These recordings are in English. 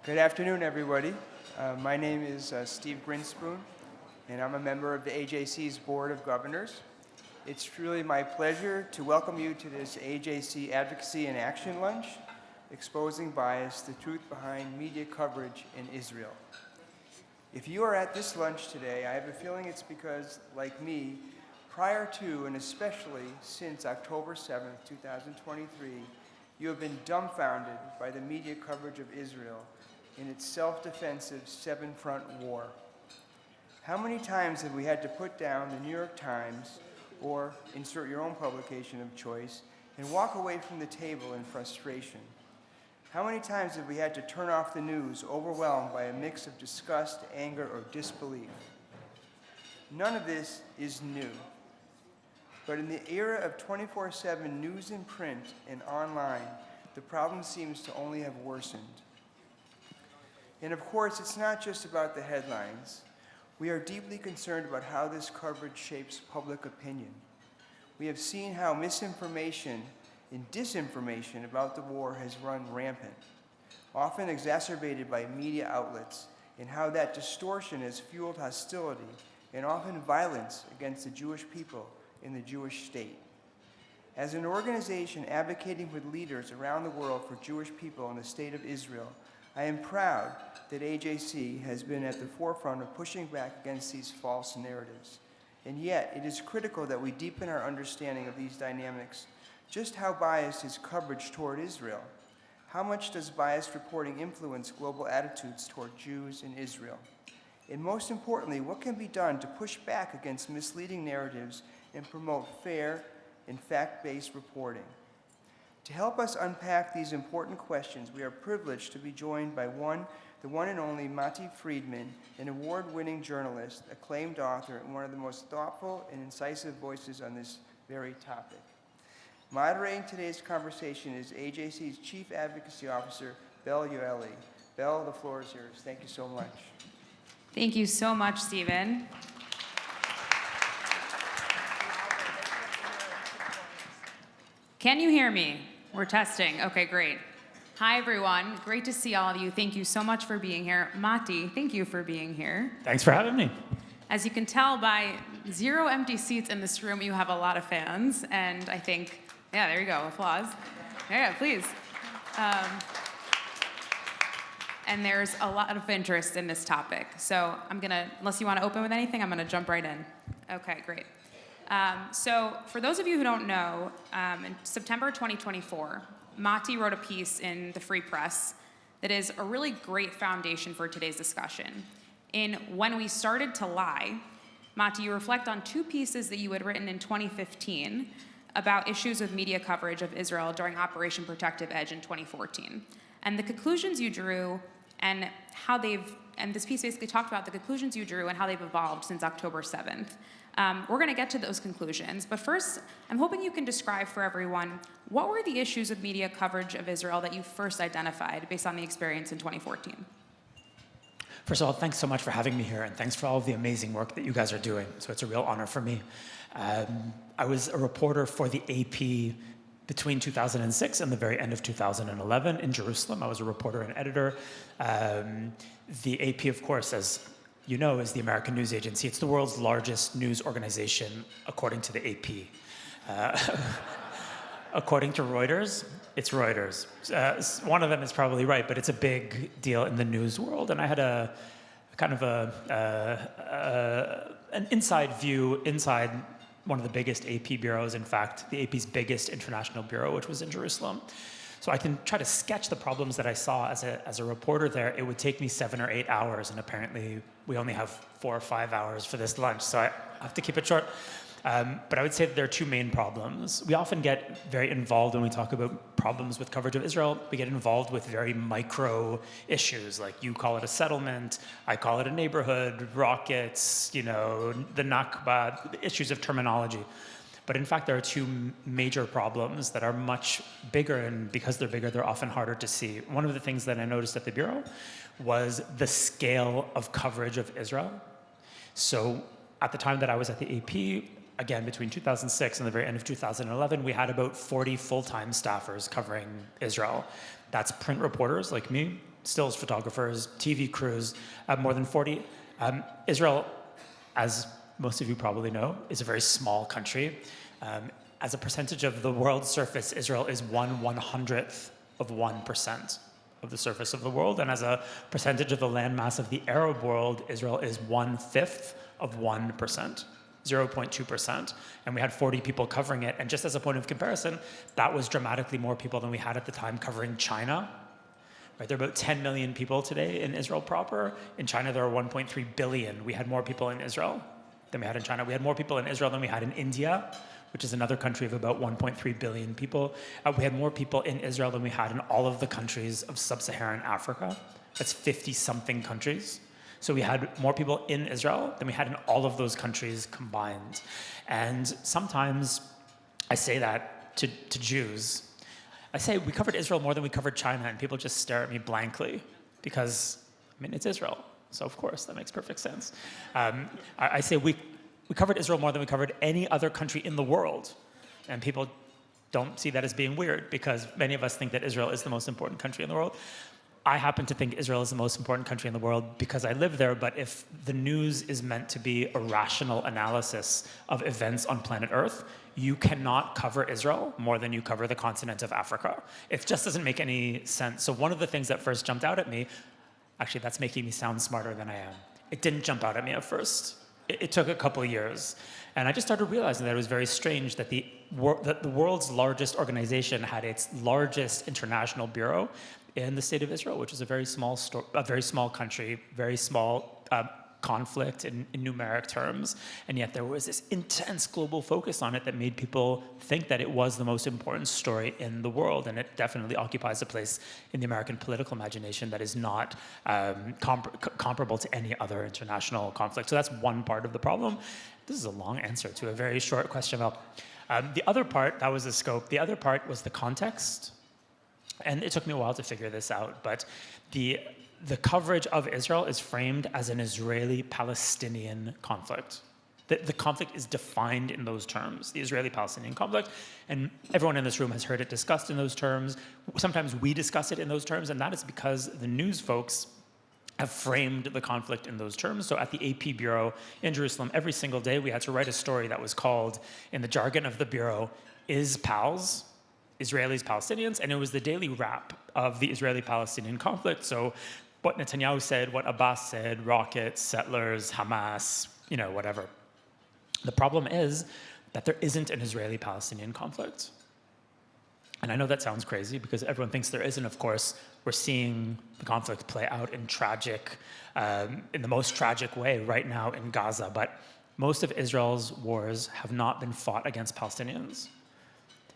Good afternoon, everybody. My name is Steve Grinspoon, and I'm a member of the AJC's Board of Governors. It's truly my pleasure to welcome you to this AJC Advocacy and Action Lunch, exposing bias, the truth behind media coverage in Israel. If you are at this lunch today, I have a feeling it's because, like me, prior to and especially since October 7th, 2023, you have been dumbfounded by the media coverage of Israel in its self-defensive seven-front war. How many times have we had to put down the New York Times or insert your own publication of choice and walk away from the table in frustration? How many times have we had to turn off the news, overwhelmed by a mix of disgust, anger, or disbelief? None of this is new. But in the era of 24/7 news in print and online, the problem seems to only have worsened. And of course, it's not just about the headlines. We are deeply concerned about how this coverage shapes public opinion. We have seen how misinformation and disinformation about the war has run rampant, often exacerbated by media outlets, and how that distortion has fueled hostility and often violence against the Jewish people in the Jewish state. As an organization advocating with leaders around the world for Jewish people in the state of Israel, I am proud that AJC has been at the forefront of pushing back against these false narratives. And yet, it is critical that we deepen our understanding of these dynamics. Just how biased is coverage toward Israel? How much does biased reporting influence global attitudes toward Jews in Israel? And most importantly, what can be done to push back against misleading narratives and promote fair and fact-based reporting? To help us unpack these important questions, we are privileged to be joined by the one and only Matti Friedman, an award-winning journalist, acclaimed author, and one of the most thoughtful and incisive voices on this very topic. Moderating today's conversation is AJC's Chief Advocacy Officer, Belle Yoeli. Belle, the floor is yours. Thank you so much. Thank you so much, Stephen. Can you hear me? We're testing. Okay, great. Hi, everyone. Great to see all of you. Thank you so much for being here. Matti, thank you for being here. Thanks for having me. As you can tell by 0 empty seats in this room, you have a lot of fans, and I think, yeah, there you go, applause. Yeah, please. And there's a lot of interest in this topic. So I'm gonna, unless you want to open with anything, I'm gonna jump right in. Okay, great. So for those of you who don't know, in September 2024, Matti wrote a piece in the Free Press that is a really great foundation for today's discussion. In When We Started to Lie, Matti, you reflect on 2 pieces that you had written in 2015 about issues with media coverage of Israel during Operation Protective Edge in 2014. And the conclusions you drew and how and this piece basically talked about the conclusions you drew and how they've evolved since October 7th. We're going to get to those conclusions, but first, I'm hoping you can describe for everyone what were the issues with media coverage of Israel that you first identified based on the experience in 2014? First of all, thanks so much for having me here, and thanks for all of the amazing work that you guys are doing. So it's a real honor for me. I was a reporter for the AP between 2006 and the very end of 2011 in Jerusalem. I was a reporter and editor. The AP, of course, as you know, is the American news agency. It's the world's largest news organization, according to the AP. According to Reuters, it's Reuters. One of them is probably right, but it's a big deal in the news world. And I had a kind of an inside view inside one of the biggest AP bureaus, in fact, the AP's biggest international bureau, which was in Jerusalem. So I can try to sketch the problems that I saw as a reporter there. It would take me 7 or 8 hours, and apparently we only have 4 or 5 hours for this lunch, so I have to keep it short. But I would say that there are 2 main problems. We often get very involved when we talk about problems with coverage of Israel. We get involved with very micro issues, like you call it a settlement, I call it a neighborhood, rockets, the Nakba, issues of terminology. But in fact, there are 2 major problems that are much bigger, and because they're bigger, they're often harder to see. One of the things that I noticed at the Bureau was the scale of coverage of Israel. So at the time that I was at the AP, again, between 2006 and the very end of 2011, we had about 40 full-time staffers covering Israel. That's print reporters like me, stills photographers, TV crews, more than 40. Israel, as most of you probably know, is a very small country. As a percentage of the world's surface, Israel is 1/100th of 1% of the surface of the world. And as a percentage of the landmass of the Arab world, Israel is 1/5 of 1%, 0.2%. And we had 40 people covering it. And just as a point of comparison, that was dramatically more people than we had at the time covering China. Right, there are about 10 million people today in Israel proper. In China, there are 1.3 billion. We had more people in Israel than we had in China. We had more people in Israel than we had in India, which is another country of about 1.3 billion people. We had more people in Israel than we had in all of the countries of sub-Saharan Africa. That's 50-something countries. So we had more people in Israel than we had in all of those countries combined. And sometimes I say that to Jews. I say we covered Israel more than we covered China, and people just stare at me blankly because, I mean, it's Israel. So of course, that makes perfect sense. I say we covered Israel more than we covered any other country in the world. And people don't see that as being weird because many of us think that Israel is the most important country in the world. I happen to think Israel is the most important country in the world because I live there, but if the news is meant to be a rational analysis of events on planet Earth, you cannot cover Israel more than you cover the continent of Africa. It just doesn't make any sense. So one of the things that first jumped out at me, actually that's making me sound smarter than I am. It didn't jump out at me at first. It took a couple of years. And I just started realizing that it was very strange that the world's largest organization had its largest international bureau in the state of Israel, which is a very small country, very small conflict in numeric terms. And yet there was this intense global focus on it that made people think that it was the most important story in the world. And it definitely occupies a place in the American political imagination that is not comparable to any other international conflict. So that's one part of the problem. This is a long answer to a very short question. The other part, that was the scope. The other part was the context. And it took me a while to figure this out, but the coverage of Israel is framed as an Israeli-Palestinian conflict. The conflict is defined in those terms, the Israeli-Palestinian conflict, and everyone in this room has heard it discussed in those terms. Sometimes we discuss it in those terms, and that is because the news folks have framed the conflict in those terms. So at the AP Bureau in Jerusalem, every single day we had to write a story that was called, in the jargon of the Bureau, Is Pals? Israelis, Palestinians, and it was the daily wrap of the Israeli-Palestinian conflict. So what Netanyahu said, what Abbas said, rockets, settlers, Hamas, whatever. The problem is that there isn't an Israeli-Palestinian conflict. And I know that sounds crazy because everyone thinks there is, and of course, we're seeing the conflict play out in the most tragic way right now in Gaza. But most of Israel's wars have not been fought against Palestinians.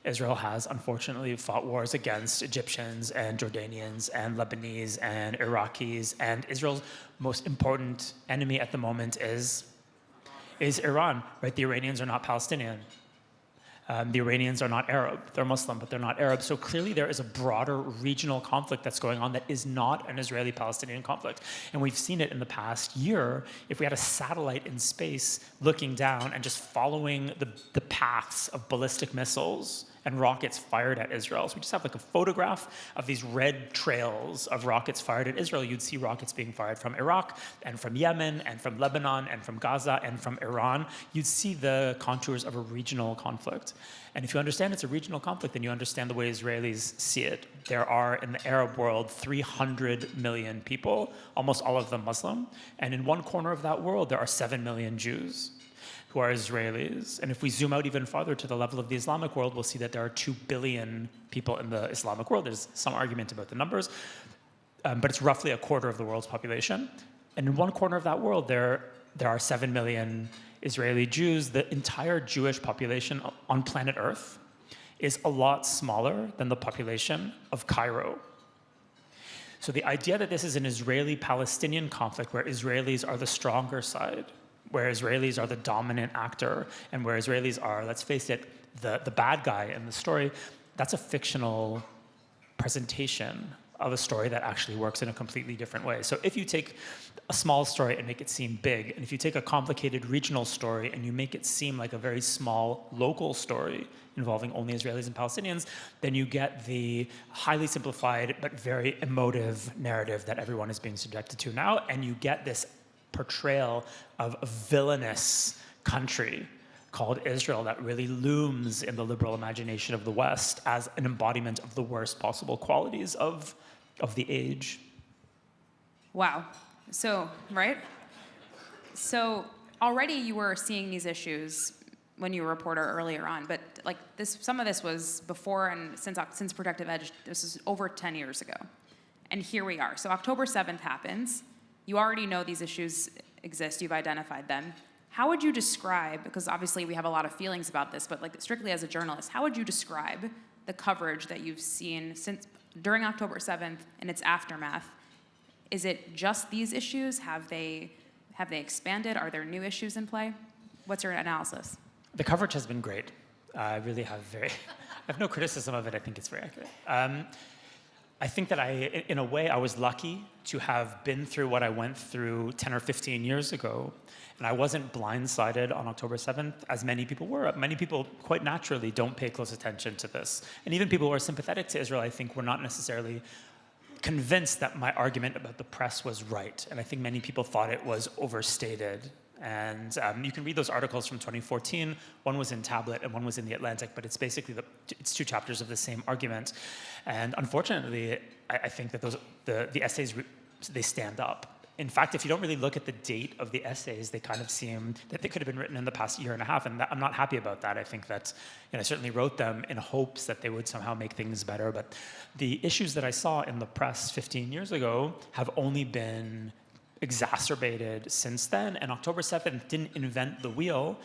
Israel has, unfortunately, fought wars against Egyptians and Jordanians and Lebanese and Iraqis, and Israel's most important enemy at the moment is Iran, right? The Iranians are not Palestinian. The Iranians are not Arab. They're Muslim, but they're not Arab. So clearly there is a broader regional conflict that's going on that is not an Israeli-Palestinian conflict. And we've seen it in the past year. If we had a satellite in space looking down and just following the paths of ballistic missiles and rockets fired at Israel. So we just have like a photograph of these red trails of rockets fired at Israel. You'd see rockets being fired from Iraq and from Yemen and from Lebanon and from Gaza and from Iran. You'd see the contours of a regional conflict. And if you understand it's a regional conflict, then you understand the way Israelis see it. There are, in the Arab world, 300 million people, almost all of them Muslim. And in one corner of that world, there are 7 million Jews who are Israelis. And if we zoom out even farther to the level of the Islamic world, we'll see that there are 2 billion people in the Islamic world. There's some argument about the numbers, but it's roughly a quarter of the world's population. And in one corner of that world, there are 7 million Israeli Jews. The entire Jewish population on planet Earth is a lot smaller than the population of Cairo. So the idea that this is an Israeli-Palestinian conflict where Israelis are the stronger side, where Israelis are the dominant actor, and where Israelis are, let's face it, the bad guy in the story, that's a fictional presentation of a story that actually works in a completely different way. So if you take a small story and make it seem big, and if you take a complicated regional story and you make it seem like a very small local story involving only Israelis and Palestinians, then you get the highly simplified but very emotive narrative that everyone is being subjected to now, and you get this portrayal of a villainous country called Israel that really looms in the liberal imagination of the West as an embodiment of the worst possible qualities of the age. Wow. So, right? So already you were seeing these issues when you were a reporter earlier on, but like this, some of this was before and since Protective Edge, this is over 10 years ago. And here we are. So October 7th happens. You already know these issues exist. You've identified them. How would you describe, because obviously we have a lot of feelings about this, but like strictly as a journalist, how would you describe the coverage that you've seen since during October 7th and its aftermath? Is it just these issues? Have they expanded? Are there new issues in play? What's your analysis? The coverage has been great. I really have I have no criticism of it. I think it's very accurate. I think that in a way, I was lucky to have been through what I went through 10 or 15 years ago. And I wasn't blindsided on October 7th, as many people were. Many people, quite naturally, don't pay close attention to this. And even people who are sympathetic to Israel, I think, were not necessarily convinced that my argument about the press was right. And I think many people thought it was overstated. And you can read those articles from 2014. One was in Tablet and one was in The Atlantic, but it's basically it's two chapters of the same argument. And unfortunately, I think that the essays, they stand up. In fact, if you don't really look at the date of the essays, they kind of seem that they could have been written in the past year and a half, and I'm not happy about that. I think that, I certainly wrote them in hopes that they would somehow make things better, but the issues that I saw in the press 15 years ago have only been exacerbated since then, and October 7th didn't invent the wheel.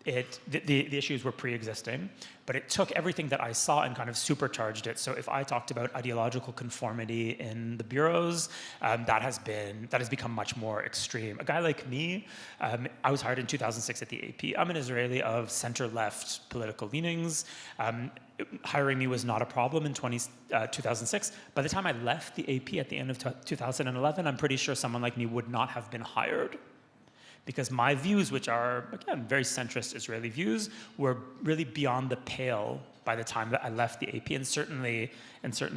The issues were pre-existing, but it took everything that I saw and kind of supercharged it. So if I talked about ideological conformity in the bureaus, that has become much more extreme. A guy like me, I was hired in 2006 at the AP. I'm an Israeli of center-left political leanings. Hiring me was not a problem in 2006. By the time I left the AP at the end of 2011, I'm pretty sure someone like me would not have been hired, because my views, which are, again, very centrist Israeli views, were really beyond the pale by the time that I left the AP, and certainly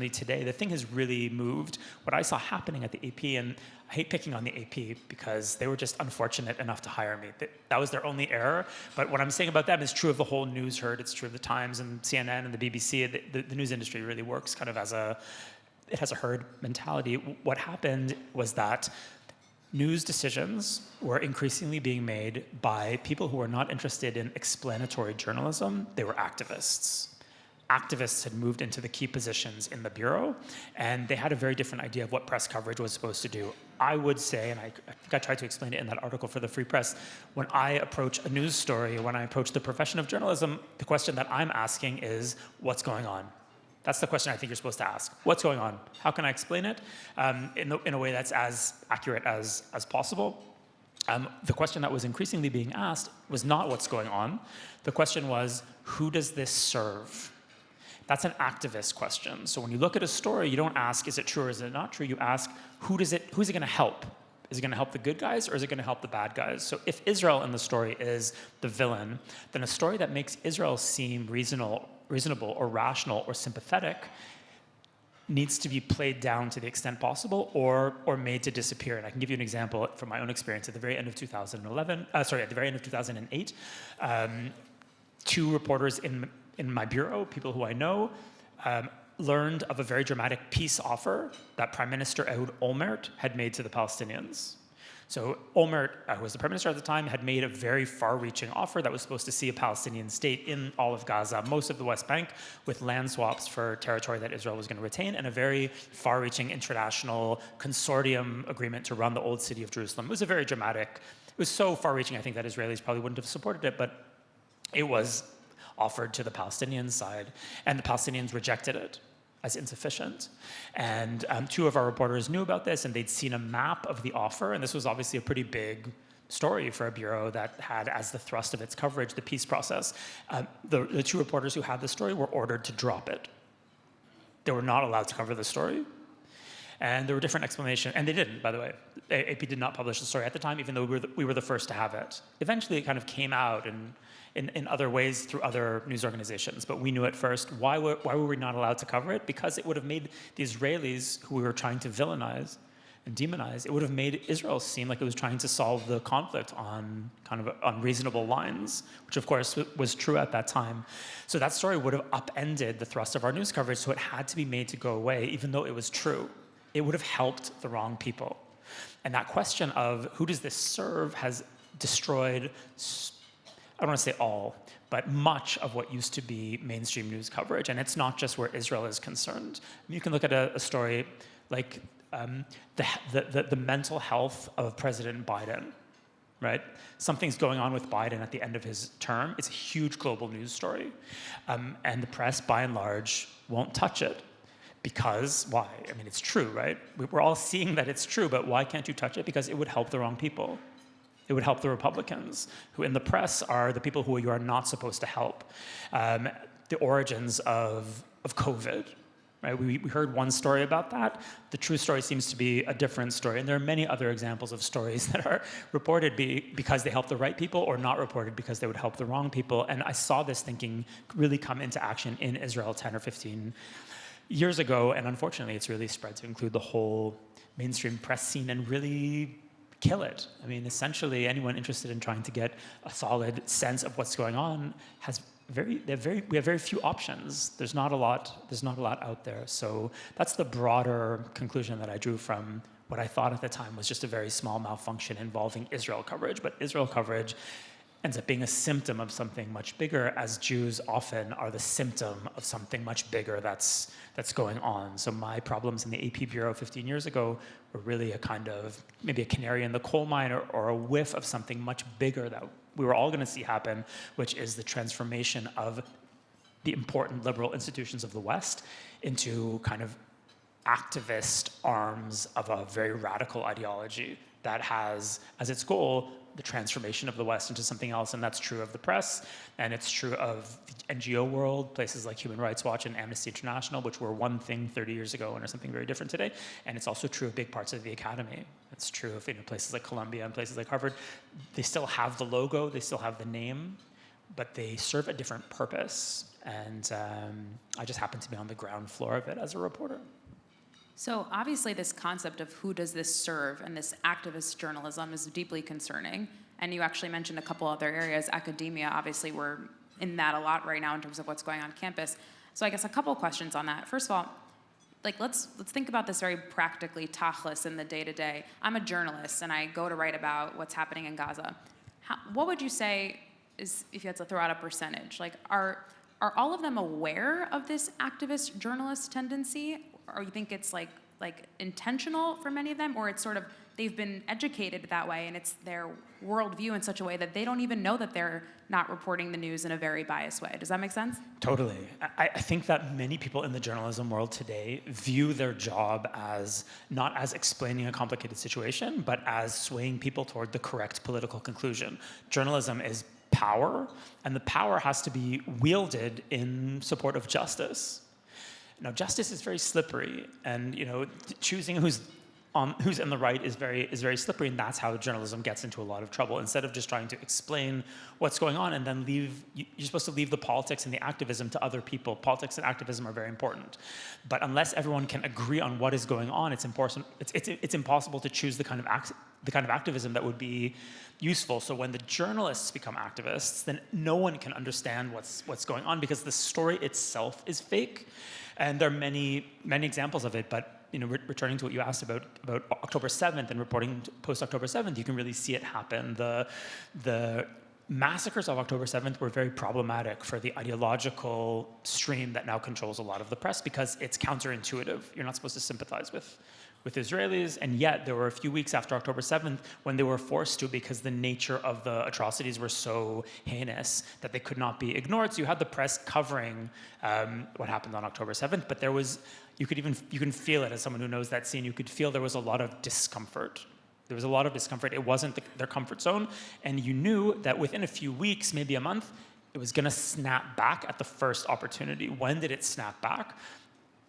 today. The thing has really moved. What I saw happening at the AP, and I hate picking on the AP because they were just unfortunate enough to hire me. That was their only error, but what I'm saying about them is true of the whole news herd. It's true of the Times and CNN and the BBC. The news industry really works kind of it has a herd mentality. What happened was that news decisions were increasingly being made by people who were not interested in explanatory journalism. They were activists. Activists had moved into the key positions in the Bureau, and they had a very different idea of what press coverage was supposed to do. I would say, and I think I tried to explain it in that article for the Free Press, when I approach a news story, when I approach the profession of journalism, the question that I'm asking is, what's going on? That's the question I think you're supposed to ask. What's going on? How can I explain it in a way that's as accurate as possible? The question that was increasingly being asked was not what's going on. The question was, who does this serve? That's an activist question. So when you look at a story, you don't ask, is it true or is it not true? You ask, who's it going to help? Is it going to help the good guys or is it going to help the bad guys? So if Israel in the story is the villain, then a story that makes Israel seem reasonable or rational or sympathetic needs to be played down to the extent possible or made to disappear. And I can give you an example from my own experience. At the very end of 2008, two reporters in my bureau, people who I know, learned of a very dramatic peace offer that Prime Minister Ehud Olmert had made to the Palestinians. So Olmert, who was the prime minister at the time, had made a very far-reaching offer that was supposed to see a Palestinian state in all of Gaza, most of the West Bank, with land swaps for territory that Israel was going to retain, and a very far-reaching international consortium agreement to run the old city of Jerusalem. It was a very dramatic, it was so far-reaching, I think, that Israelis probably wouldn't have supported it, but it was offered to the Palestinian side, and the Palestinians rejected it as insufficient. And two of our reporters knew about this, and they'd seen a map of the offer, and this was obviously a pretty big story for a bureau that had as the thrust of its coverage the peace process. The two reporters who had the story were ordered to drop it. They were not allowed to cover the story. And there were different explanations, and they didn't, by the way. AP did not publish the story at the time, even though we were the first to have it. Eventually, it kind of came out in other ways through other news organizations, but we knew it first. Why were we not allowed to cover it? Because it would have made the Israelis, who we were trying to villainize and demonize, it would have made Israel seem like it was trying to solve the conflict on kind of unreasonable lines, which of course was true at that time. So that story would have upended the thrust of our news coverage, so it had to be made to go away, even though it was true. It would have helped the wrong people. And that question of who does this serve has destroyed, I don't want to say all, but much of what used to be mainstream news coverage. And it's not just where Israel is concerned. You can look at a story like the mental health of President Biden, right? Something's going on with Biden at the end of his term. It's a huge global news story. And the press, by and large, won't touch it. Because, why? I mean, it's true, right? We're all seeing that it's true, but why can't you touch it? Because it would help the wrong people. It would help the Republicans, who in the press are the people who you are not supposed to help. The origins of COVID, right? We heard one story about that. The true story seems to be a different story. And there are many other examples of stories that are reported because they help the right people or not reported because they would help the wrong people. And I saw this thinking really come into action in Israel 10 or 15 years ago. And unfortunately, it's really spread to include the whole mainstream press scene and really kill it. I mean, essentially, anyone interested in trying to get a solid sense of what's going on we have very few options. There's not a lot out there. So that's the broader conclusion that I drew from what I thought at the time was just a very small malfunction involving Israel coverage. But Israel coverage ends up being a symptom of something much bigger, as Jews often are the symptom of something much bigger that's going on. So my problems in the AP Bureau 15 years ago were really a kind of, maybe a canary in the coal mine or a whiff of something much bigger that we were all going to see happen, which is the transformation of the important liberal institutions of the West into kind of activist arms of a very radical ideology that has as its goal the transformation of the West into something else. And that's true of the press, and it's true of the NGO world, places like Human Rights Watch and Amnesty International, which were one thing 30 years ago and are something very different today. And it's also true of big parts of the academy. It's true of places like Columbia and places like Harvard. They still have the logo, they still have the name, but they serve a different purpose. And I just happen to be on the ground floor of it as a reporter. So obviously this concept of who does this serve and this activist journalism is deeply concerning. And you actually mentioned a couple other areas. Academia, obviously we're in that a lot right now in terms of what's going on campus. So I guess a couple of questions on that. First of all, let's think about this very practically, tachlis, in the day-to-day. I'm a journalist and I go to write about what's happening in Gaza. What would you say is, if you had to throw out a percentage, are all of them aware of this activist journalist tendency? Or you think it's like intentional for many of them, or it's sort of they've been educated that way and it's their worldview in such a way that they don't even know that they're not reporting the news in a very biased way? Does that make sense? Totally. I think that many people in the journalism world today view their job as not as explaining a complicated situation, but as swaying people toward the correct political conclusion. Journalism is power, and the power has to be wielded in support of justice. Now, justice is very slippery, and choosing who's in the right is very slippery, and that's how journalism gets into a lot of trouble. Instead of just trying to explain what's going on and then you're supposed to leave the politics and the activism to other people. Politics and activism are very important, but unless everyone can agree on what is going on, it's impossible to choose the kind of activism that would be useful. So when the journalists become activists, then no one can understand what's going on because the story itself is fake. And there are many examples of it, but returning to what you asked about October 7th and reporting post-October 7th, you can really see it happen. The massacres of October 7th were very problematic for the ideological stream that now controls a lot of the press because it's counterintuitive. You're not supposed to sympathize with Israelis, and yet there were a few weeks after October 7th when they were forced to because the nature of the atrocities were so heinous that they could not be ignored. So you had the press covering what happened on October 7th, but you can feel it as someone who knows that scene. You could feel there was a lot of discomfort. There was a lot of discomfort. It wasn't their comfort zone, and you knew that within a few weeks, maybe a month, it was going to snap back at the first opportunity. When did it snap back?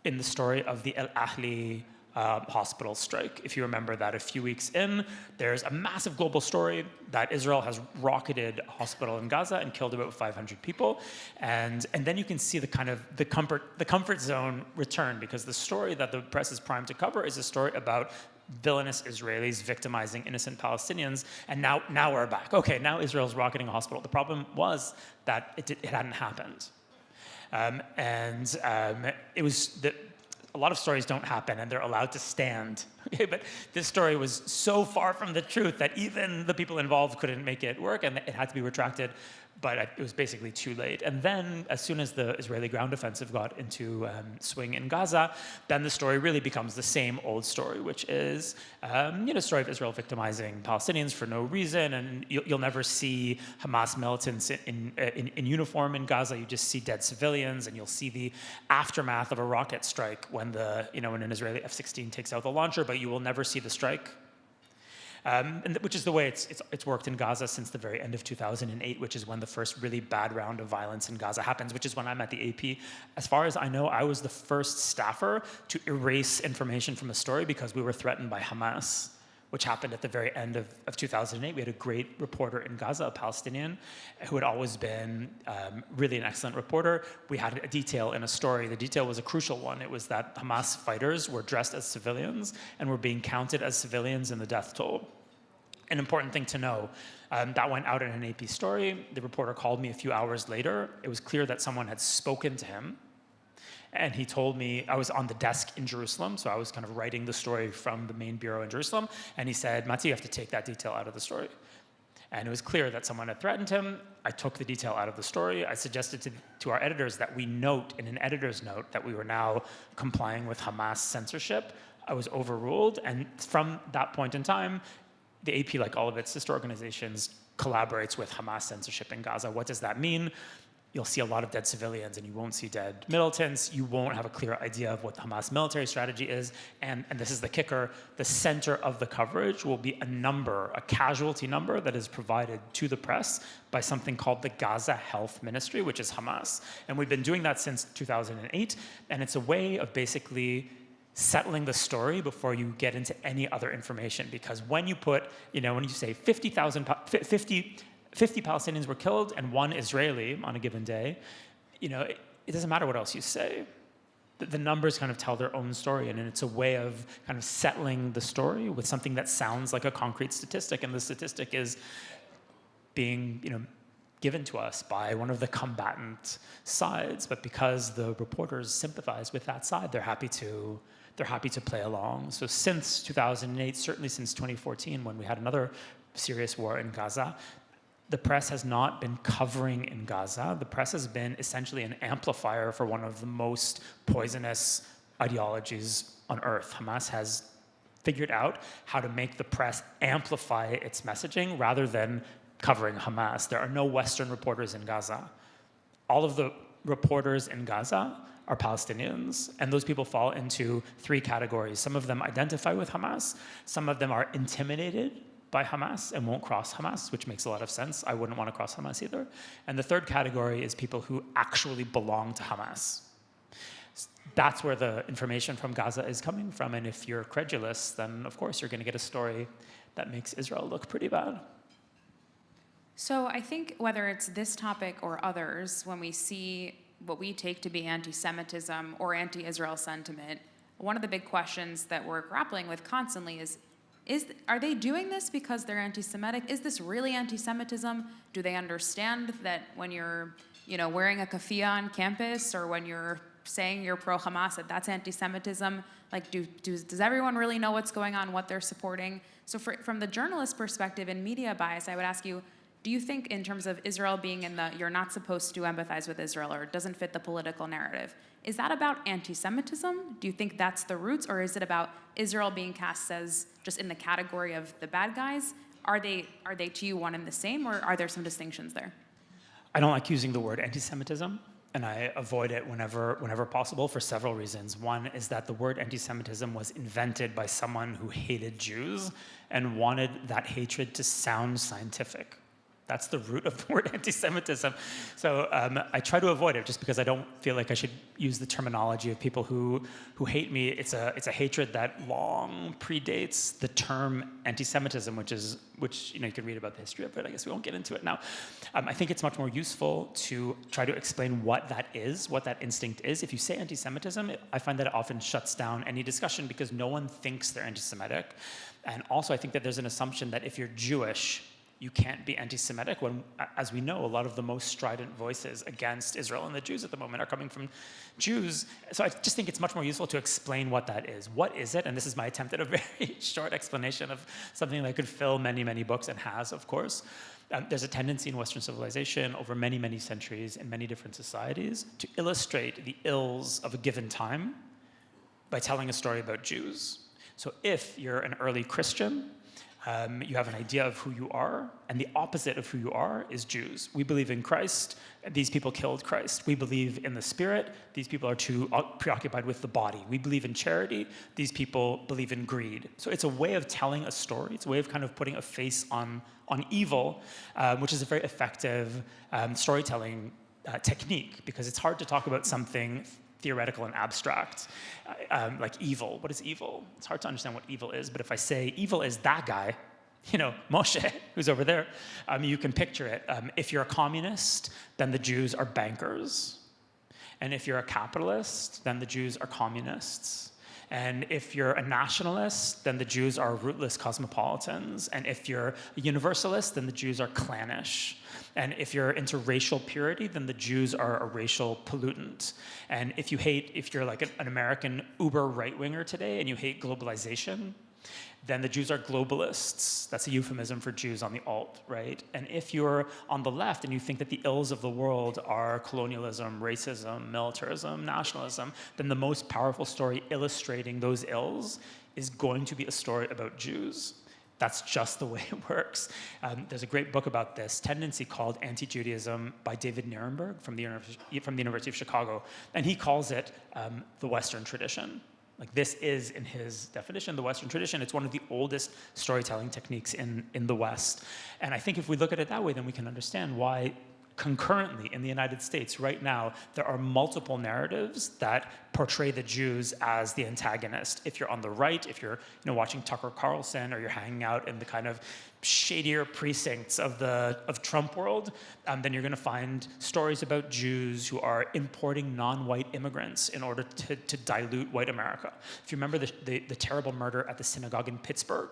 In the story of the El Ahly hospital strike. If you remember that a few weeks in, there's a massive global story that Israel has rocketed a hospital in Gaza and killed about 500 people. And then you can see the comfort zone return, because the story that the press is primed to cover is a story about villainous Israelis victimizing innocent Palestinians, and now we're back. Okay, now Israel's rocketing a hospital. The problem was that it hadn't happened. It was a lot of stories don't happen and they're allowed to stand. Okay, but this story was so far from the truth that even the people involved couldn't make it work, and it had to be retracted. But it was basically too late. And then, as soon as the Israeli ground offensive got into swing in Gaza, then the story really becomes the same old story, which is, story of Israel victimizing Palestinians for no reason. And you'll never see Hamas militants in uniform in Gaza. You just see dead civilians, and you'll see the aftermath of a rocket strike when when an Israeli F-16 takes out the launcher, but you will never see the strike. Which is the way it's worked in Gaza since the very end of 2008, which is when the first really bad round of violence in Gaza happens, which is when I'm at the AP. As far as I know, I was the first staffer to erase information from a story because we were threatened by Hamas, which happened at the very end of 2008. We had a great reporter in Gaza, a Palestinian, who had always been really an excellent reporter. We had a detail in a story. The detail was a crucial one. It was that Hamas fighters were dressed as civilians and were being counted as civilians in the death toll. An important thing to know, that went out in an AP story. The reporter called me a few hours later. It was clear that someone had spoken to him. And he told me, I was on the desk in Jerusalem, so I was kind of writing the story from the main bureau in Jerusalem. And he said, Matti, you have to take that detail out of the story. And it was clear that someone had threatened him. I took the detail out of the story. I suggested to our editors that we note in an editor's note that we were now complying with Hamas censorship. I was overruled. And from that point in time, the AP, like all of its sister organizations, collaborates with Hamas censorship in Gaza. What does that mean? You'll see a lot of dead civilians and you won't see dead militants. You won't have a clear idea of what the Hamas military strategy is. And this is the kicker, the center of the coverage will be a casualty number that is provided to the press by something called the Gaza Health Ministry, which is Hamas. And we've been doing that since 2008. And it's a way of basically settling the story before you get into any other information. Because when you say 50 Palestinians were killed and 1 Israeli on a given day, it doesn't matter what else you say. The numbers kind of tell their own story, and it's a way of kind of settling the story with something that sounds like a concrete statistic, and the statistic is being, given to us by one of the combatant sides. But because the reporters sympathize with that side, they're happy to play along. So since 2008, certainly since 2014, when we had another serious war in Gaza, the press has not been covering in Gaza. The press has been essentially an amplifier for one of the most poisonous ideologies on earth. Hamas has figured out how to make the press amplify its messaging rather than covering Hamas. There are no Western reporters in Gaza. All of the reporters in Gaza are Palestinians, and those people fall into 3 categories. Some of them identify with Hamas, some of them are intimidated by Hamas and won't cross Hamas, which makes a lot of sense. I wouldn't want to cross Hamas either. And the third category is people who actually belong to Hamas. That's where the information from Gaza is coming from, and if you're credulous, then of course you're going to get a story that makes Israel look pretty bad. So I think whether it's this topic or others, when we see what we take to be anti-Semitism or anti-Israel sentiment, one of the big questions that we're grappling with constantly is are they doing this because they're anti-Semitic? Is this really anti-Semitism? Do they understand that when you're, wearing a keffiyeh on campus, or when you're saying you're pro-Hamas, that's anti-Semitism? Like, does everyone really know what's going on, what they're supporting? So from the journalist perspective and media bias, I would ask you, do you think in terms of Israel being in you're not supposed to empathize with Israel, or it doesn't fit the political narrative, is that about anti-Semitism? Do you think that's the roots, or is it about Israel being cast as just in the category of the bad guys? Are they to you one and the same, or are there some distinctions there? I don't like using the word anti-Semitism, and I avoid it whenever possible for several reasons. One is that the word anti-Semitism was invented by someone who hated Jews and wanted that hatred to sound scientific. That's the root of the word anti-Semitism. So I try to avoid it just because I don't feel like I should use the terminology of people who hate me. It's a hatred that long predates the term anti-Semitism, which you can read about the history of it. I guess we won't get into it now. I think it's much more useful to try to explain what that is, what that instinct is. If you say anti-Semitism, I find that it often shuts down any discussion because no one thinks they're anti-Semitic. And also I think that there's an assumption that if you're Jewish, you can't be anti-Semitic when, as we know, a lot of the most strident voices against Israel and the Jews at the moment are coming from Jews. So I just think it's much more useful to explain what that is. What is it? And this is my attempt at a very short explanation of something that could fill many, many books and has, of course. There's a tendency in Western civilization over many, many centuries in many different societies to illustrate the ills of a given time by telling a story about Jews. So if you're an early Christian, you have an idea of who you are, and the opposite of who you are is Jews. We believe in Christ. These people killed Christ. We believe in the Spirit. These people are too preoccupied with the body. We believe in charity. These people believe in greed. So it's a way of telling a story. It's a way of kind of putting a face on evil, which is a very effective storytelling technique, because it's hard to talk about something theoretical and abstract, like evil. What is evil? It's hard to understand what evil is, but if I say evil is that guy, Moshe, who's over there, you can picture it. If you're a communist, then the Jews are bankers. And if you're a capitalist, then the Jews are communists. And if you're a nationalist, then the Jews are rootless cosmopolitans. And if you're a universalist, then the Jews are clannish. And if you're into racial purity, then the Jews are a racial pollutant. And if you're like an American uber right-winger today and you hate globalization, then the Jews are globalists. That's a euphemism for Jews on the alt, right? And if you're on the left and you think that the ills of the world are colonialism, racism, militarism, nationalism, then the most powerful story illustrating those ills is going to be a story about Jews. That's just the way it works. There's a great book about this tendency called Anti-Judaism by David Nirenberg from the University of Chicago. And he calls it the Western tradition. Like, this is, in his definition, the Western tradition. It's one of the oldest storytelling techniques in the West. And I think if we look at it that way, then we can understand why concurrently in the United States right now, there are multiple narratives that portray the Jews as the antagonist. If you're on the right, if you're watching Tucker Carlson, or you're hanging out in the kind of shadier precincts of Trump world, then you're going to find stories about Jews who are importing non-white immigrants in order to dilute white America. If you remember the terrible murder at the synagogue in Pittsburgh,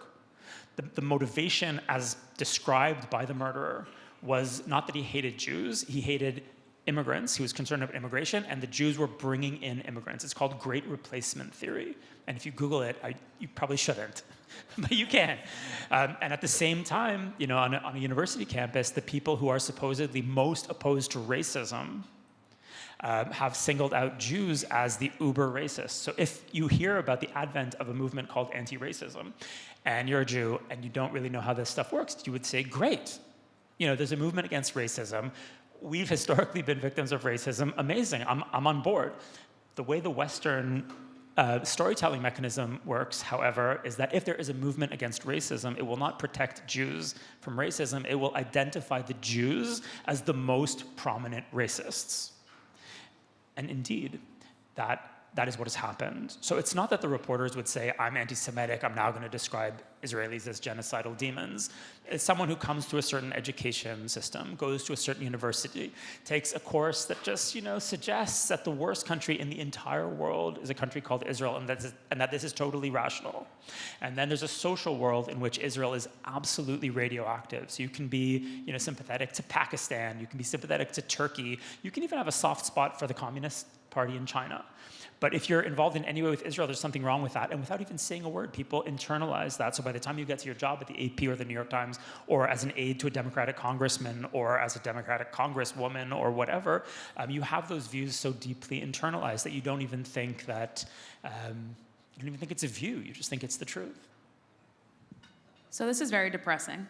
the motivation as described by the murderer was not that he hated Jews, he hated immigrants. He was concerned about immigration, and the Jews were bringing in immigrants. It's called Great Replacement Theory. And if you Google it, you probably shouldn't, but you can. And at the same time, on a university campus, the people who are supposedly most opposed to racism have singled out Jews as the uber racist. So if you hear about the advent of a movement called anti-racism, and you're a Jew, and you don't really know how this stuff works, you would say, great. There's a movement against racism. We've historically been victims of racism. Amazing, I'm on board. The way the Western storytelling mechanism works, however, is that if there is a movement against racism, it will not protect Jews from racism. It will identify the Jews as the most prominent racists. And indeed, that is what has happened. So it's not that the reporters would say, I'm anti-Semitic, I'm now going to describe Israelis as genocidal demons. It's someone who comes to a certain education system, goes to a certain university, takes a course that just, suggests that the worst country in the entire world is a country called Israel, and that this is totally rational. And then there's a social world in which Israel is absolutely radioactive. So you can be, sympathetic to Pakistan, you can be sympathetic to Turkey, you can even have a soft spot for the Communist Party in China. But if you're involved in any way with Israel, there's something wrong with that. And without even saying a word, people internalize that. So by the time you get to your job at the AP or the New York Times, or as an aide to a Democratic congressman, or as a Democratic congresswoman, or whatever, you have those views so deeply internalized that you don't even think that, it's a view. You just think it's the truth. So this is very depressing.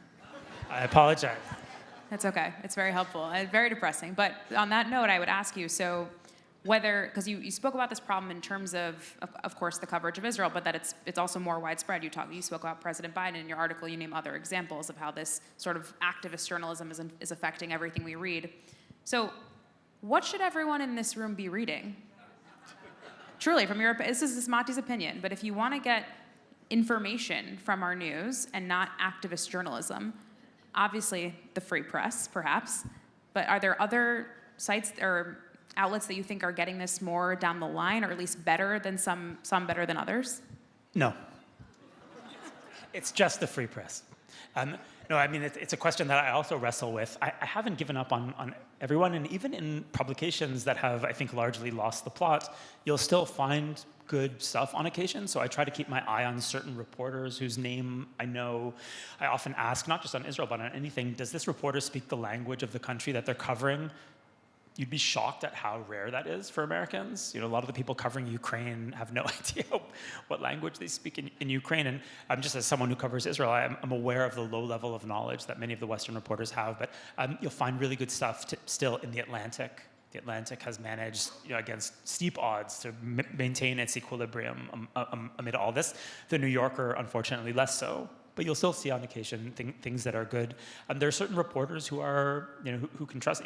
I apologize. It's okay. It's very helpful and very depressing. But on that note, I would ask you, so whether, because you spoke about this problem in terms of course, the coverage of Israel, but that it's also more widespread. You spoke about President Biden in your article. You name other examples of how this sort of activist journalism is affecting everything we read. So, what should everyone in this room be reading? Truly, this is Matti's opinion, but if you want to get information from our news and not activist journalism, obviously the free press, perhaps, but are there other sites or outlets that you think are getting this more down the line, or at least better than some better than others? No. It's just the free press. No, I mean, it's a question that I also wrestle with. I haven't given up on everyone, and even in publications that have, I think, largely lost the plot, you'll still find good stuff on occasion. So I try to keep my eye on certain reporters whose name I know. I often ask, not just on Israel, but on anything, does this reporter speak the language of the country that they're covering? You'd be shocked at how rare that is for Americans. You know, a lot of the people covering Ukraine have no idea what language they speak in Ukraine. And I'm just, as someone who covers Israel, I'm aware of the low level of knowledge that many of the Western reporters have. But you'll find really good stuff still in the Atlantic. The Atlantic has managed, against steep odds, to maintain its equilibrium amid all this. The New Yorker, unfortunately, less so. But you'll still see on occasion things that are good. There are certain reporters who are, who can trust.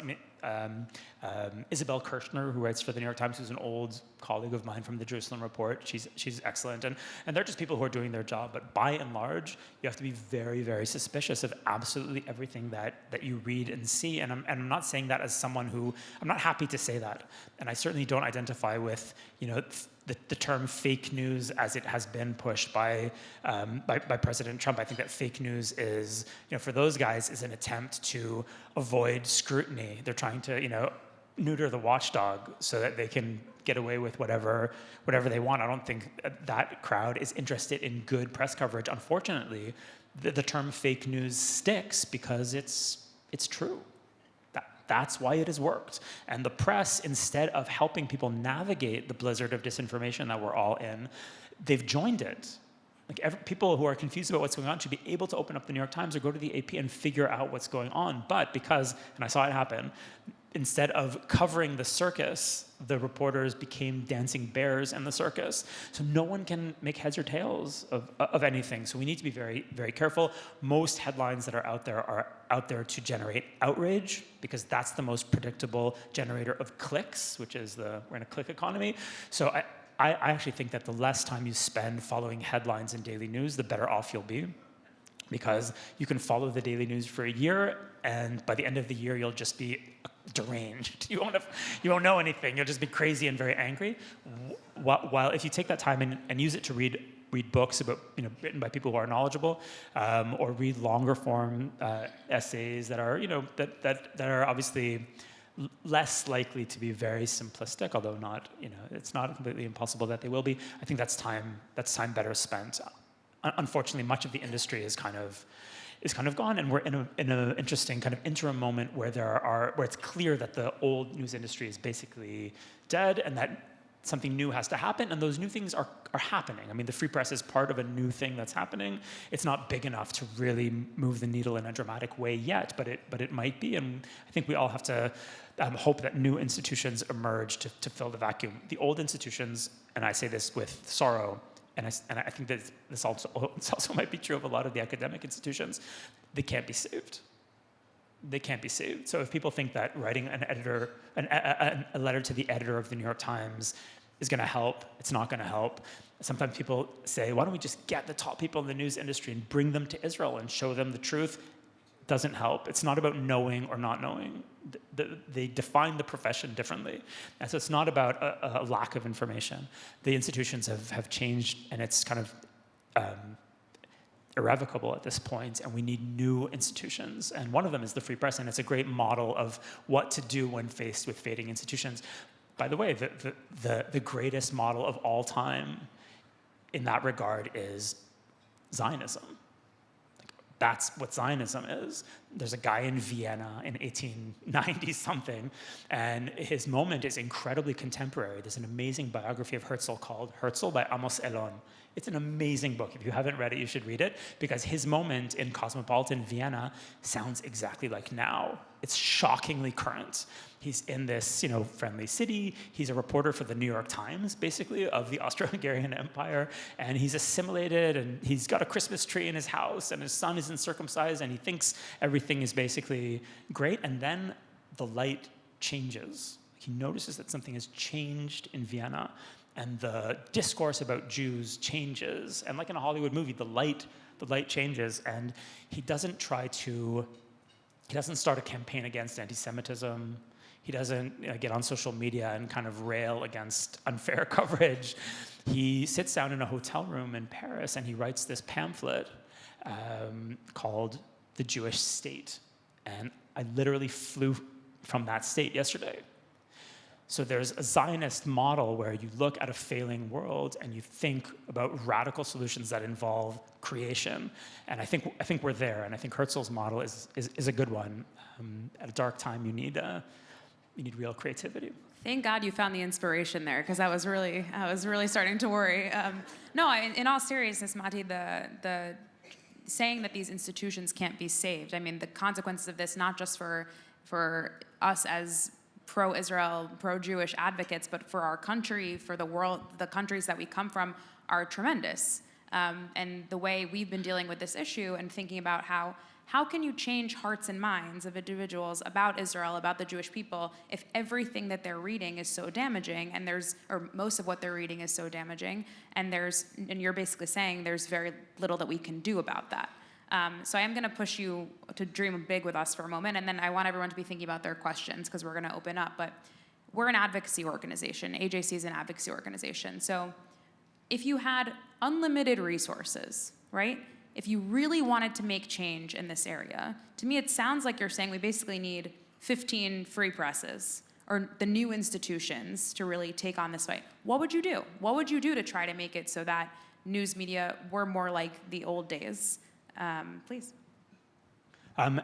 Isabel Kirshner, who writes for the New York Times, who's an old colleague of mine from the Jerusalem Report. She's excellent, and they're just people who are doing their job. But by and large, you have to be very, very suspicious of absolutely everything that you read and see. And I'm not saying that as someone who, I'm not happy to say that, and I certainly don't identify with, the term fake news as it has been pushed by President Trump. I think that fake news is, for those guys, is an attempt to avoid scrutiny. They're trying to, neuter the watchdog so that they can get away with whatever they want. I don't think that crowd is interested in good press coverage. Unfortunately, the term fake news sticks because it's true. That's why it has worked. And the press, instead of helping people navigate the blizzard of disinformation that we're all in, they've joined it. Like people who are confused about what's going on should be able to open up the New York Times or go to the AP and figure out what's going on. But because, and I saw it happen, instead of covering the circus, the reporters became dancing bears in the circus. So no one can make heads or tails of anything. So we need to be very, very careful. Most headlines that are out there to generate outrage, because that's the most predictable generator of clicks, which is we're in a click economy. So I actually think that the less time you spend following headlines in daily news, the better off you'll be. Because you can follow the daily news for a year, and by the end of the year, you'll just be deranged. You won't know anything. You'll just be crazy and very angry. While if you take that time and use it to read books about, written by people who are knowledgeable, or read longer form essays that are, that are obviously less likely to be very simplistic, although not, it's not completely impossible that they will be. I think that's time better spent. Unfortunately, much of the industry is kind of gone, and we're in an interesting kind of interim moment where where it's clear that the old news industry is basically dead, and that something new has to happen, and those new things are happening. I mean, the free press is part of a new thing that's happening. It's not big enough to really move the needle in a dramatic way yet, but it might be, and I think we all have to hope that new institutions emerge to fill the vacuum. The old institutions, and I say this with sorrow, and I think that this also might be true of a lot of the academic institutions, they can't be saved. They can't be saved. So if people think that writing a letter to the editor of the New York Times is going to help, it's not going to help. Sometimes people say, why don't we just get the top people in the news industry and bring them to Israel and show them the truth? Doesn't help. It's not about knowing or not knowing. They define the profession differently. And so it's not about a lack of information. The institutions have changed, and it's kind of irrevocable at this point, and we need new institutions. And one of them is the free press, and it's a great model of what to do when faced with fading institutions. By the way, the greatest model of all time in that regard is Zionism. That's what Zionism is. There's a guy in Vienna in 1890-something, and his moment is incredibly contemporary. There's an amazing biography of Herzl called Herzl by Amos Elon. It's an amazing book. If you haven't read it, you should read it, because his moment in cosmopolitan Vienna sounds exactly like now. It's shockingly current. He's in this, friendly city. He's a reporter for the New York Times, basically, of the Austro-Hungarian Empire. And he's assimilated, and he's got a Christmas tree in his house, and his son isn't circumcised, and he thinks everything is basically great. And then the light changes. He notices that something has changed in Vienna, and the discourse about Jews changes. And like in a Hollywood movie, the light changes, and he doesn't start a campaign against anti-Semitism. He doesn't get on social media and kind of rail against unfair coverage. He sits down in a hotel room in Paris and he writes this pamphlet called The Jewish State. And I literally flew from that state yesterday. So there's a Zionist model where you look at a failing world and you think about radical solutions that involve creation. And I think we're there. And I think Herzl's model is a good one. At a dark time, you need real creativity. Thank God you found the inspiration there, because I was really starting to worry. In all seriousness, Matti, the saying that these institutions can't be saved. I mean, the consequences of this, not just for us as pro-Israel, pro-Jewish advocates, but for our country, for the world, the countries that we come from, are tremendous. And the way we've been dealing with this issue and thinking about how can you change hearts and minds of individuals about Israel, about the Jewish people, if everything that they're reading is so damaging, and or most of what they're reading is so damaging, and you're basically saying there's very little that we can do about that. So I am going to push you to dream big with us for a moment, and then I want everyone to be thinking about their questions, because we're going to open up. But we're an advocacy organization. AJC is an advocacy organization. So if you had unlimited resources, right? If you really wanted to make change in this area, to me it sounds like you're saying we basically need 15 free presses or the new institutions to really take on this fight. What would you do? What would you do to try to make it so that news media were more like the old days? Please.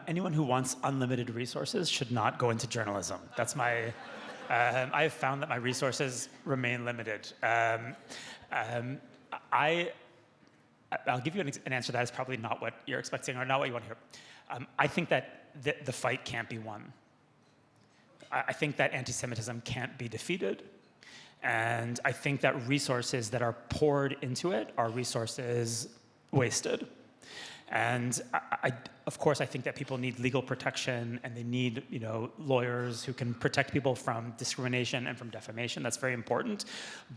Anyone who wants unlimited resources should not go into journalism. That's my... I have found that my resources remain limited. I'll give you an answer that is probably not what you're expecting or not what you want to hear. I think that the fight can't be won. I think that anti-Semitism can't be defeated. And I think that resources that are poured into it are resources wasted. And of course, I think that people need legal protection, and they need, lawyers who can protect people from discrimination and from defamation. That's very important.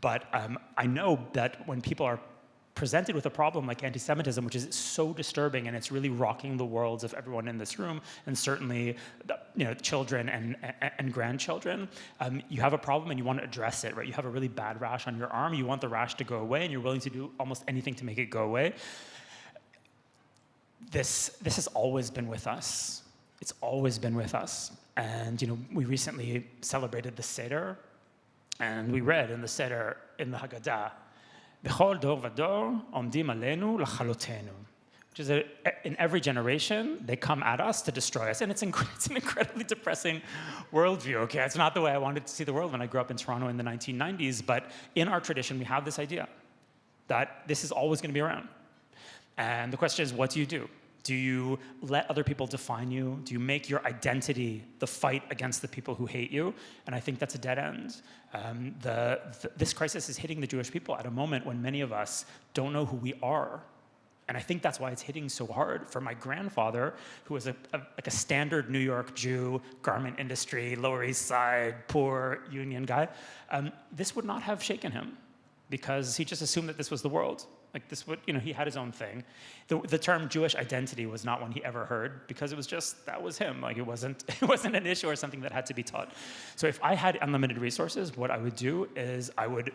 But I know that when people are presented with a problem like anti-Semitism, which is so disturbing and it's really rocking the worlds of everyone in this room, and certainly children and grandchildren, you have a problem and you want to address it, right? You have a really bad rash on your arm, you want the rash to go away, and you're willing to do almost anything to make it go away. This has always been with us. It's always been with us. And we recently celebrated the Seder, and we read in the Seder, in the Haggadah, B'chol dor v'dor omdim aleinu l'chalotenu, which is in every generation, they come at us to destroy us. And it's an incredibly depressing worldview, okay? It's not the way I wanted to see the world when I grew up in Toronto in the 1990s, but in our tradition, we have this idea that this is always going to be around. And the question is, what do you do? Do you let other people define you? Do you make your identity the fight against the people who hate you? And I think that's a dead end. This crisis is hitting the Jewish people at a moment when many of us don't know who we are. And I think that's why it's hitting so hard. For my grandfather, who was like a standard New York Jew, garment industry, Lower East Side, poor union guy, this would not have shaken him, because he just assumed that this was the world. Like this would, he had his own thing. The term Jewish identity was not one he ever heard, because it was just, that was him. Like it wasn't an issue or something that had to be taught. So if I had unlimited resources, what I would do is I would